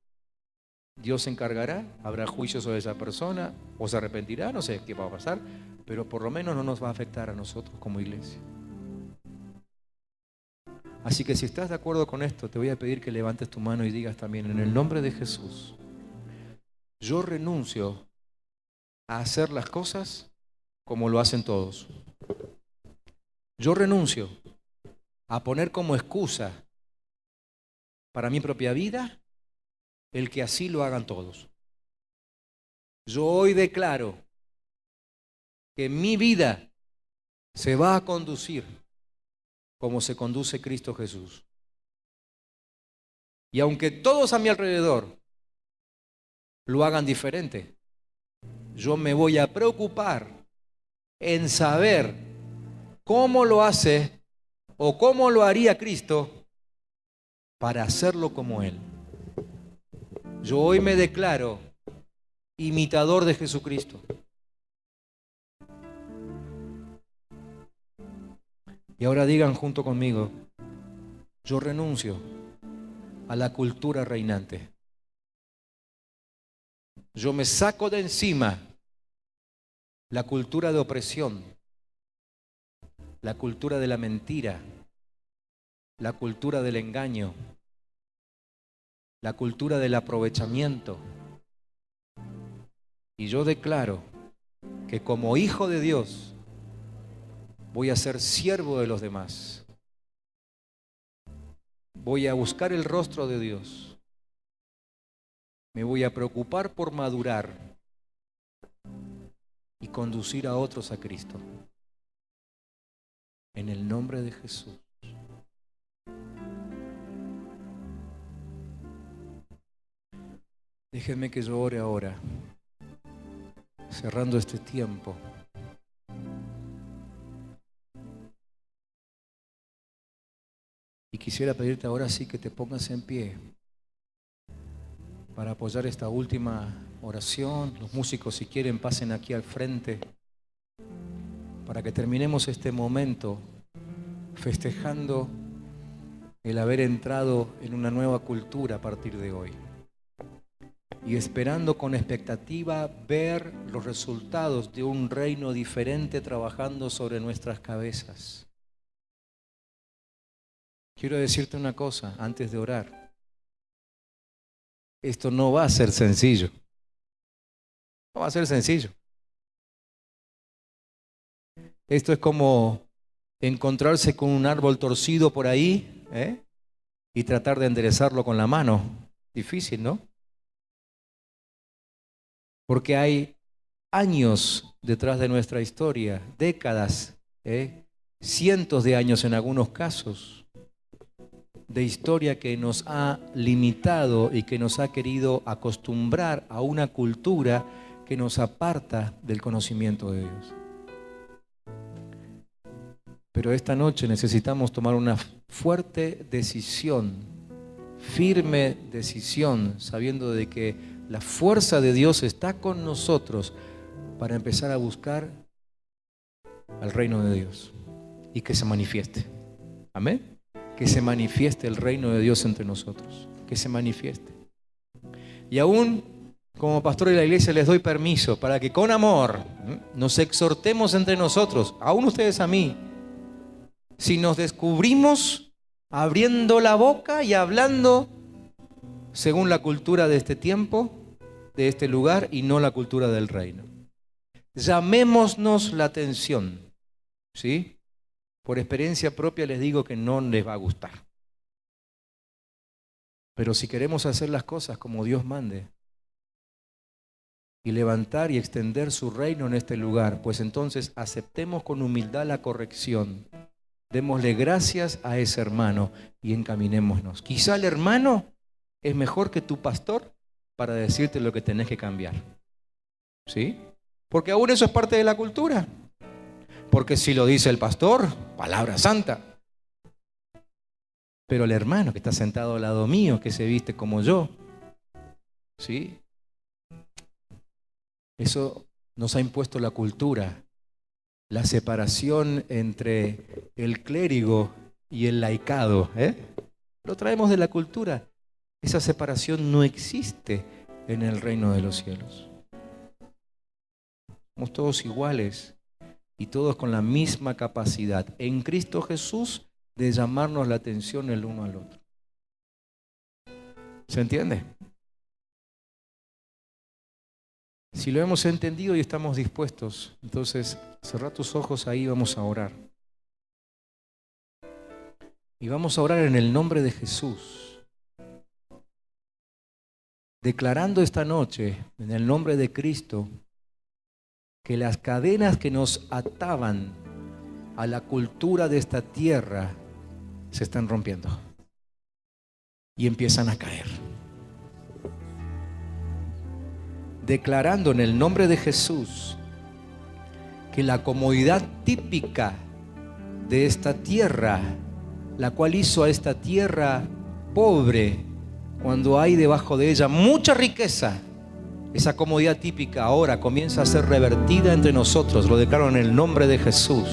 Dios se encargará, habrá juicio sobre esa persona, o se arrepentirá, no sé qué va a pasar, pero por lo menos no nos va a afectar a nosotros como iglesia. Así que si estás de acuerdo con esto, te voy a pedir que levantes tu mano y digas también, en el nombre de Jesús, yo renuncio a hacer las cosas como lo hacen todos. Yo renuncio a poner como excusa para mi propia vida el que así lo hagan todos. Yo hoy declaro que mi vida se va a conducir como se conduce Cristo Jesús. Y aunque todos a mi alrededor lo hagan diferente, yo me voy a preocupar en saber cómo lo hace o cómo lo haría Cristo para hacerlo como Él. Yo hoy me declaro imitador de Jesucristo. Y ahora digan junto conmigo, yo renuncio a la cultura reinante. Yo me saco de encima la cultura de opresión, la cultura de la mentira, la cultura del engaño, la cultura del aprovechamiento. Y yo declaro que como hijo de Dios voy a ser siervo de los demás. Voy a buscar el rostro de Dios. Me voy a preocupar por madurar y conducir a otros a Cristo. En el nombre de Jesús. Déjenme que yo ore ahora, cerrando este tiempo. Y quisiera pedirte ahora sí que te pongas en pie para apoyar esta última oración. Los músicos, si quieren, pasen aquí al frente para que terminemos este momento festejando el haber entrado en una nueva cultura a partir de hoy. Y esperando con expectativa ver los resultados de un reino diferente trabajando sobre nuestras cabezas. Quiero decirte una cosa antes de orar. Esto no va a ser sencillo. No va a ser sencillo. Esto es como encontrarse con un árbol torcido por ahí, y tratar de enderezarlo con la mano. Difícil, ¿no? Porque hay años detrás de nuestra historia, décadas, cientos de años en algunos casos, de historia que nos ha limitado y que nos ha querido acostumbrar a una cultura que nos aparta del conocimiento de Dios. Pero esta noche necesitamos tomar una fuerte decisión, firme decisión, sabiendo de que la fuerza de Dios está con nosotros para empezar a buscar al reino de Dios y que se manifieste. Amén. Que se manifieste el reino de Dios entre nosotros, que se manifieste. Y aún como pastor de la iglesia les doy permiso para que con amor nos exhortemos entre nosotros, aún ustedes a mí, si nos descubrimos abriendo la boca y hablando según la cultura de este tiempo, de este lugar y no la cultura del reino. Llamémonos la atención, ¿sí? Por experiencia propia les digo que no les va a gustar. Pero si queremos hacer las cosas como Dios mande y levantar y extender su reino en este lugar, pues entonces aceptemos con humildad la corrección. Démosle gracias a ese hermano y encaminémonos. Quizá el hermano es mejor que tu pastor para decirte lo que tenés que cambiar. ¿Sí? Porque aún eso es parte de la cultura. Porque si lo dice el pastor, palabra santa. Pero el hermano que está sentado al lado mío, que se viste como yo, ¿sí? Eso nos ha impuesto la cultura. La separación entre el clérigo y el laicado, lo traemos de la cultura. Esa separación no existe en el reino de los cielos. Somos todos iguales y todos con la misma capacidad en Cristo Jesús de llamarnos la atención el uno al otro. ¿Se entiende? Si lo hemos entendido y estamos dispuestos, entonces cerrá tus ojos ahí, vamos a orar. Y vamos a orar en el nombre de Jesús, declarando esta noche, en el nombre de Cristo, que las cadenas que nos ataban a la cultura de esta tierra se están rompiendo y empiezan a caer. Declarando en el nombre de Jesús que la comodidad típica de esta tierra, la cual hizo a esta tierra pobre cuando hay debajo de ella mucha riqueza, esa comodidad típica ahora comienza a ser revertida entre nosotros. Lo declaro en el nombre de Jesús.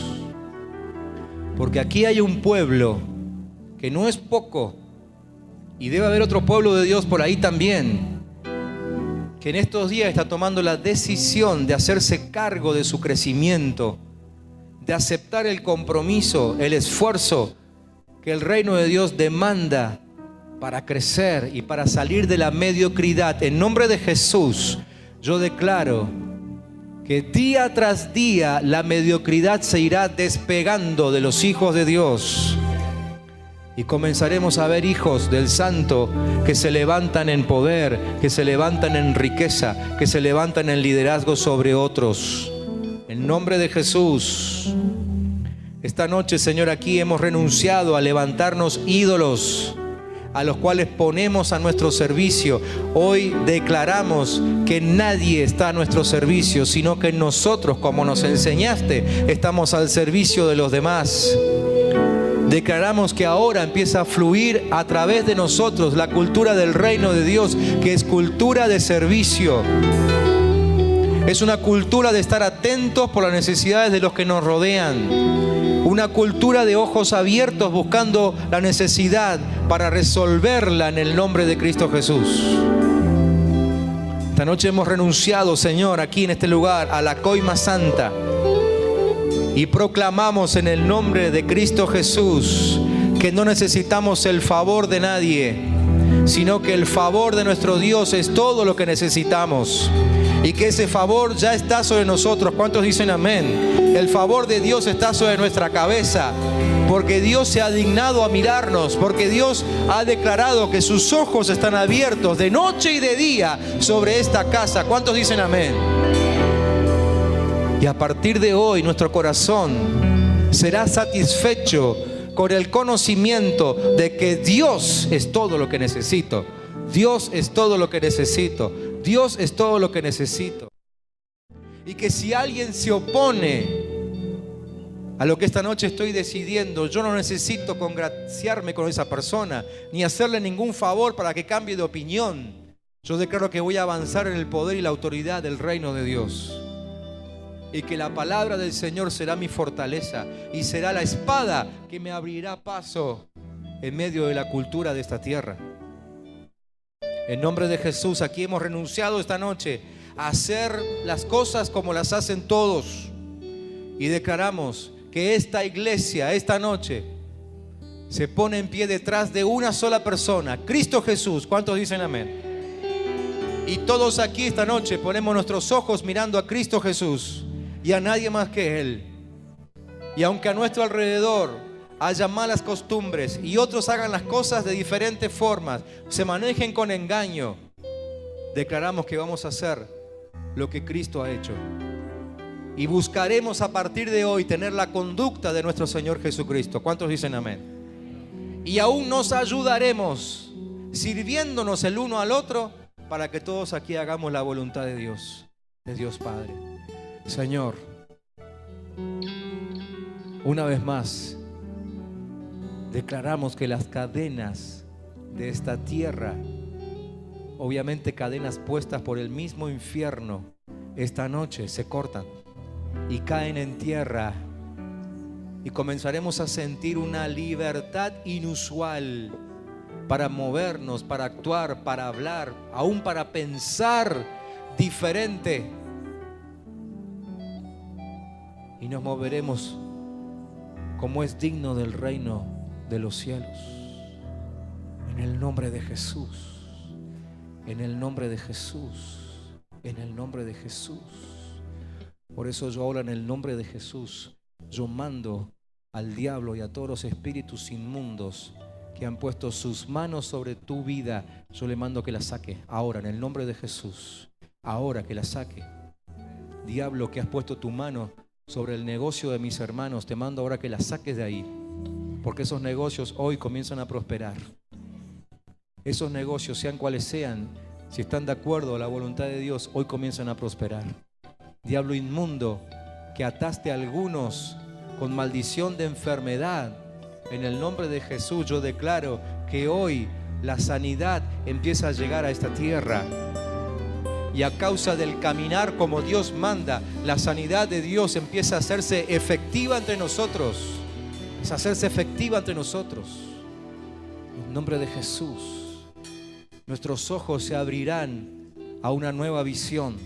Porque aquí hay un pueblo que no es poco, y debe haber otro pueblo de Dios por ahí también, que en estos días está tomando la decisión de hacerse cargo de su crecimiento, de aceptar el compromiso, el esfuerzo que el reino de Dios demanda para crecer y para salir de la mediocridad. En nombre de Jesús, yo declaro que día tras día la mediocridad se irá despegando de los hijos de Dios. Y comenzaremos a ver hijos del Santo que se levantan en poder, que se levantan en riqueza, que se levantan en liderazgo sobre otros. En nombre de Jesús. Esta noche, Señor, aquí hemos renunciado a levantarnos ídolos a los cuales ponemos a nuestro servicio. Hoy declaramos que nadie está a nuestro servicio, sino que nosotros, como nos enseñaste, estamos al servicio de los demás. Declaramos que ahora empieza a fluir a través de nosotros la cultura del reino de Dios, que es cultura de servicio. Es una cultura de estar atentos por las necesidades de los que nos rodean. Una cultura de ojos abiertos buscando la necesidad para resolverla en el nombre de Cristo Jesús. Esta noche hemos renunciado, Señor, aquí en este lugar, a la coima santa. Y proclamamos en el nombre de Cristo Jesús que no necesitamos el favor de nadie, sino que el favor de nuestro Dios es todo lo que necesitamos. Y que ese favor ya está sobre nosotros. ¿Cuántos dicen amén? El favor de Dios está sobre nuestra cabeza, porque Dios se ha dignado a mirarnos, porque Dios ha declarado que sus ojos están abiertos de noche y de día sobre esta casa. ¿Cuántos dicen amén? Y a partir de hoy nuestro corazón será satisfecho con el conocimiento de que Dios es todo lo que necesito. Dios es todo lo que necesito. Dios es todo lo que necesito. Y que si alguien se opone a lo que esta noche estoy decidiendo, yo no necesito congraciarme con esa persona, ni hacerle ningún favor para que cambie de opinión. Yo declaro que voy a avanzar en el poder y la autoridad del reino de Dios. Y que la palabra del Señor será mi fortaleza y será la espada que me abrirá paso en medio de la cultura de esta tierra. En nombre de Jesús, aquí hemos renunciado esta noche a hacer las cosas como las hacen todos. Y declaramos que esta iglesia, esta noche, se pone en pie detrás de una sola persona, Cristo Jesús. ¿Cuántos dicen amén? Y todos aquí esta noche ponemos nuestros ojos mirando a Cristo Jesús y a nadie más que Él. Y aunque a nuestro alrededor haya malas costumbres y otros hagan las cosas de diferentes formas, se manejen con engaño, declaramos que vamos a hacer lo que Cristo ha hecho. Y buscaremos a partir de hoy tener la conducta de nuestro Señor Jesucristo. ¿Cuántos dicen amén? Y aún nos ayudaremos sirviéndonos el uno al otro para que todos aquí hagamos la voluntad de Dios Padre. Señor, una vez más declaramos que las cadenas de esta tierra, obviamente cadenas puestas por el mismo infierno, esta noche se cortan y caen en tierra, y comenzaremos a sentir una libertad inusual para movernos, para actuar, para hablar, aún para pensar diferente. Y nos moveremos como es digno del reino de los cielos. En el nombre de Jesús. En el nombre de Jesús. En el nombre de Jesús. Por eso yo ahora en el nombre de Jesús, yo mando al diablo y a todos los espíritus inmundos que han puesto sus manos sobre tu vida. Yo le mando que la saque ahora en el nombre de Jesús. Ahora que la saque. Diablo, que has puesto tu mano sobre el negocio de mis hermanos, te mando ahora que la saques de ahí, porque esos negocios hoy comienzan a prosperar. Esos negocios, sean cuales sean, si están de acuerdo a la voluntad de Dios, hoy comienzan a prosperar. Diablo inmundo, que ataste a algunos con maldición de enfermedad, en el nombre de Jesús yo declaro que hoy la sanidad empieza a llegar a esta tierra. Y a causa del caminar como Dios manda, la sanidad de Dios empieza a hacerse efectiva entre nosotros. Empieza a hacerse efectiva entre nosotros. En nombre de Jesús, nuestros ojos se abrirán a una nueva visión.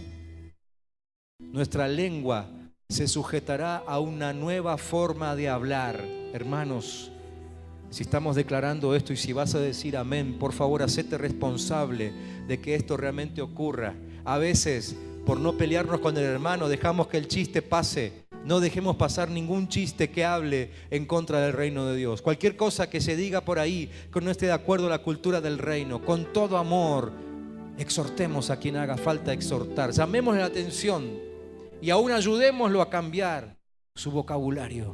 Nuestra lengua se sujetará a una nueva forma de hablar. Hermanos, si estamos declarando esto y si vas a decir amén, por favor, hacete responsable de que esto realmente ocurra. A veces, por no pelearnos con el hermano, dejamos que el chiste pase. No dejemos pasar ningún chiste que hable en contra del reino de Dios. Cualquier cosa que se diga por ahí que no esté de acuerdo a la cultura del reino, con todo amor, exhortemos a quien haga falta exhortar. Llamémosle la atención y aún ayudémoslo a cambiar su vocabulario.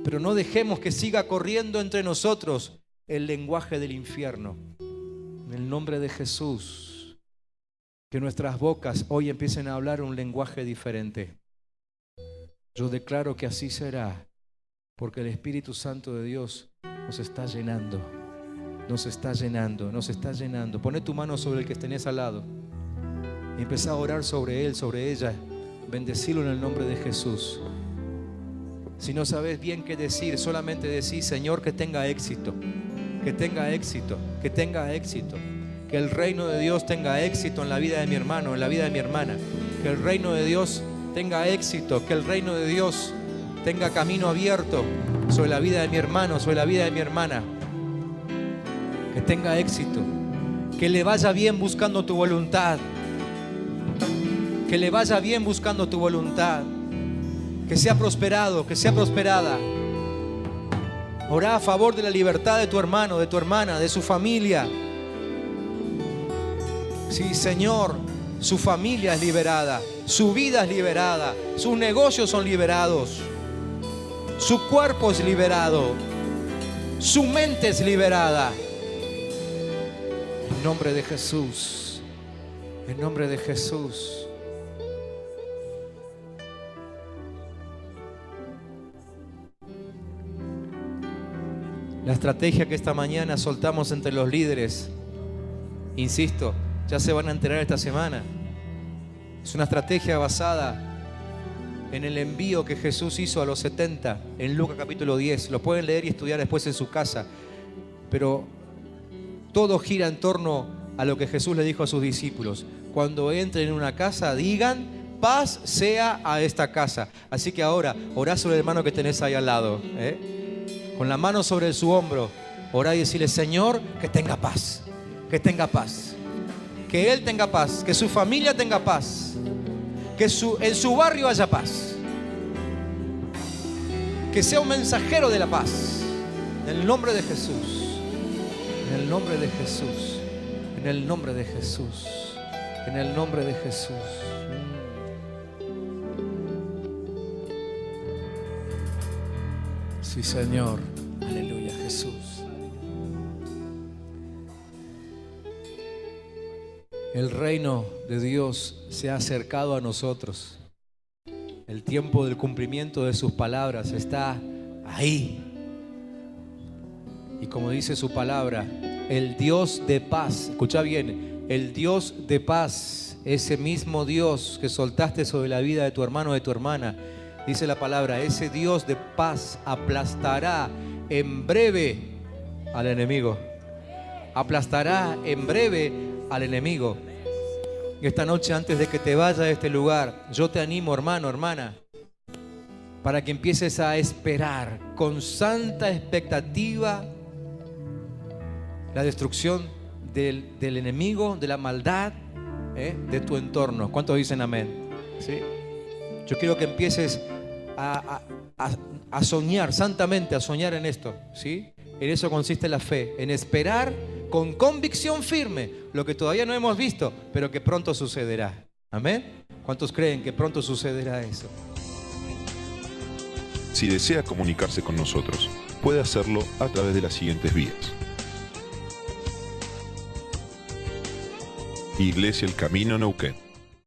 Pero no dejemos que siga corriendo entre nosotros el lenguaje del infierno. En el nombre de Jesús, que nuestras bocas hoy empiecen a hablar un lenguaje diferente. Yo declaro que así será, porque el Espíritu Santo de Dios nos está llenando. Nos está llenando, nos está llenando. Poné tu mano sobre el que tenés al lado y empezá a orar sobre él, sobre ella. Bendecilo en el nombre de Jesús. Si no sabes bien qué decir, solamente decís: Señor, que tenga éxito, que tenga éxito, que tenga éxito. Que el reino de Dios tenga éxito en la vida de mi hermano, en la vida de mi hermana. Que el reino de Dios tenga éxito, que el reino de Dios tenga camino abierto sobre la vida de mi hermano, sobre la vida de mi hermana. Que tenga éxito, que le vaya bien buscando tu voluntad, que le vaya bien buscando tu voluntad, que sea prosperado, que sea prosperada. Orá a favor de la libertad de tu hermano, de tu hermana, de su familia. Sí, Señor, su familia es liberada, su vida es liberada, sus negocios son liberados. Su cuerpo es liberado. Su mente es liberada. En nombre de Jesús. En nombre de Jesús. La estrategia que esta mañana soltamos entre los líderes, insisto, ya se van a enterar esta semana. Es una estrategia basada en el envío que Jesús hizo a los 70 en Lucas capítulo 10. Lo pueden leer y estudiar después en su casa. Pero todo gira en torno a lo que Jesús le dijo a sus discípulos. Cuando entren en una casa, digan: paz sea a esta casa. Así que ahora, orá sobre el hermano que tenés ahí al lado, con la mano sobre su hombro, orá y decirle: Señor, que tenga paz, que tenga paz, que él tenga paz, que su familia tenga paz, que en su barrio haya paz, que sea un mensajero de la paz, en el nombre de Jesús, en el nombre de Jesús, en el nombre de Jesús, en el nombre de Jesús. Sí, Señor. Aleluya, Jesús. El reino de Dios se ha acercado a nosotros. El tiempo del cumplimiento de sus palabras está ahí. Y como dice su palabra, el Dios de paz, escucha bien, el Dios de paz, ese mismo Dios que soltaste sobre la vida de tu hermano o de tu hermana, dice la palabra, ese Dios de paz aplastará en breve al enemigo. Aplastará en breve al enemigo. Y esta noche, antes de que te vayas de este lugar, yo te animo, hermano, hermana, para que empieces a esperar con santa expectativa la destrucción del enemigo, de la maldad, de tu entorno. ¿Cuántos dicen amén? ¿Sí? Yo quiero que empieces a soñar, santamente a soñar en esto, ¿sí? En eso consiste la fe, en esperar con convicción firme lo que todavía no hemos visto, pero que pronto sucederá. ¿Amén? ¿Cuántos creen que pronto sucederá eso? Si desea comunicarse con nosotros, puede hacerlo a través de las siguientes vías. Iglesia El Camino Neuquén.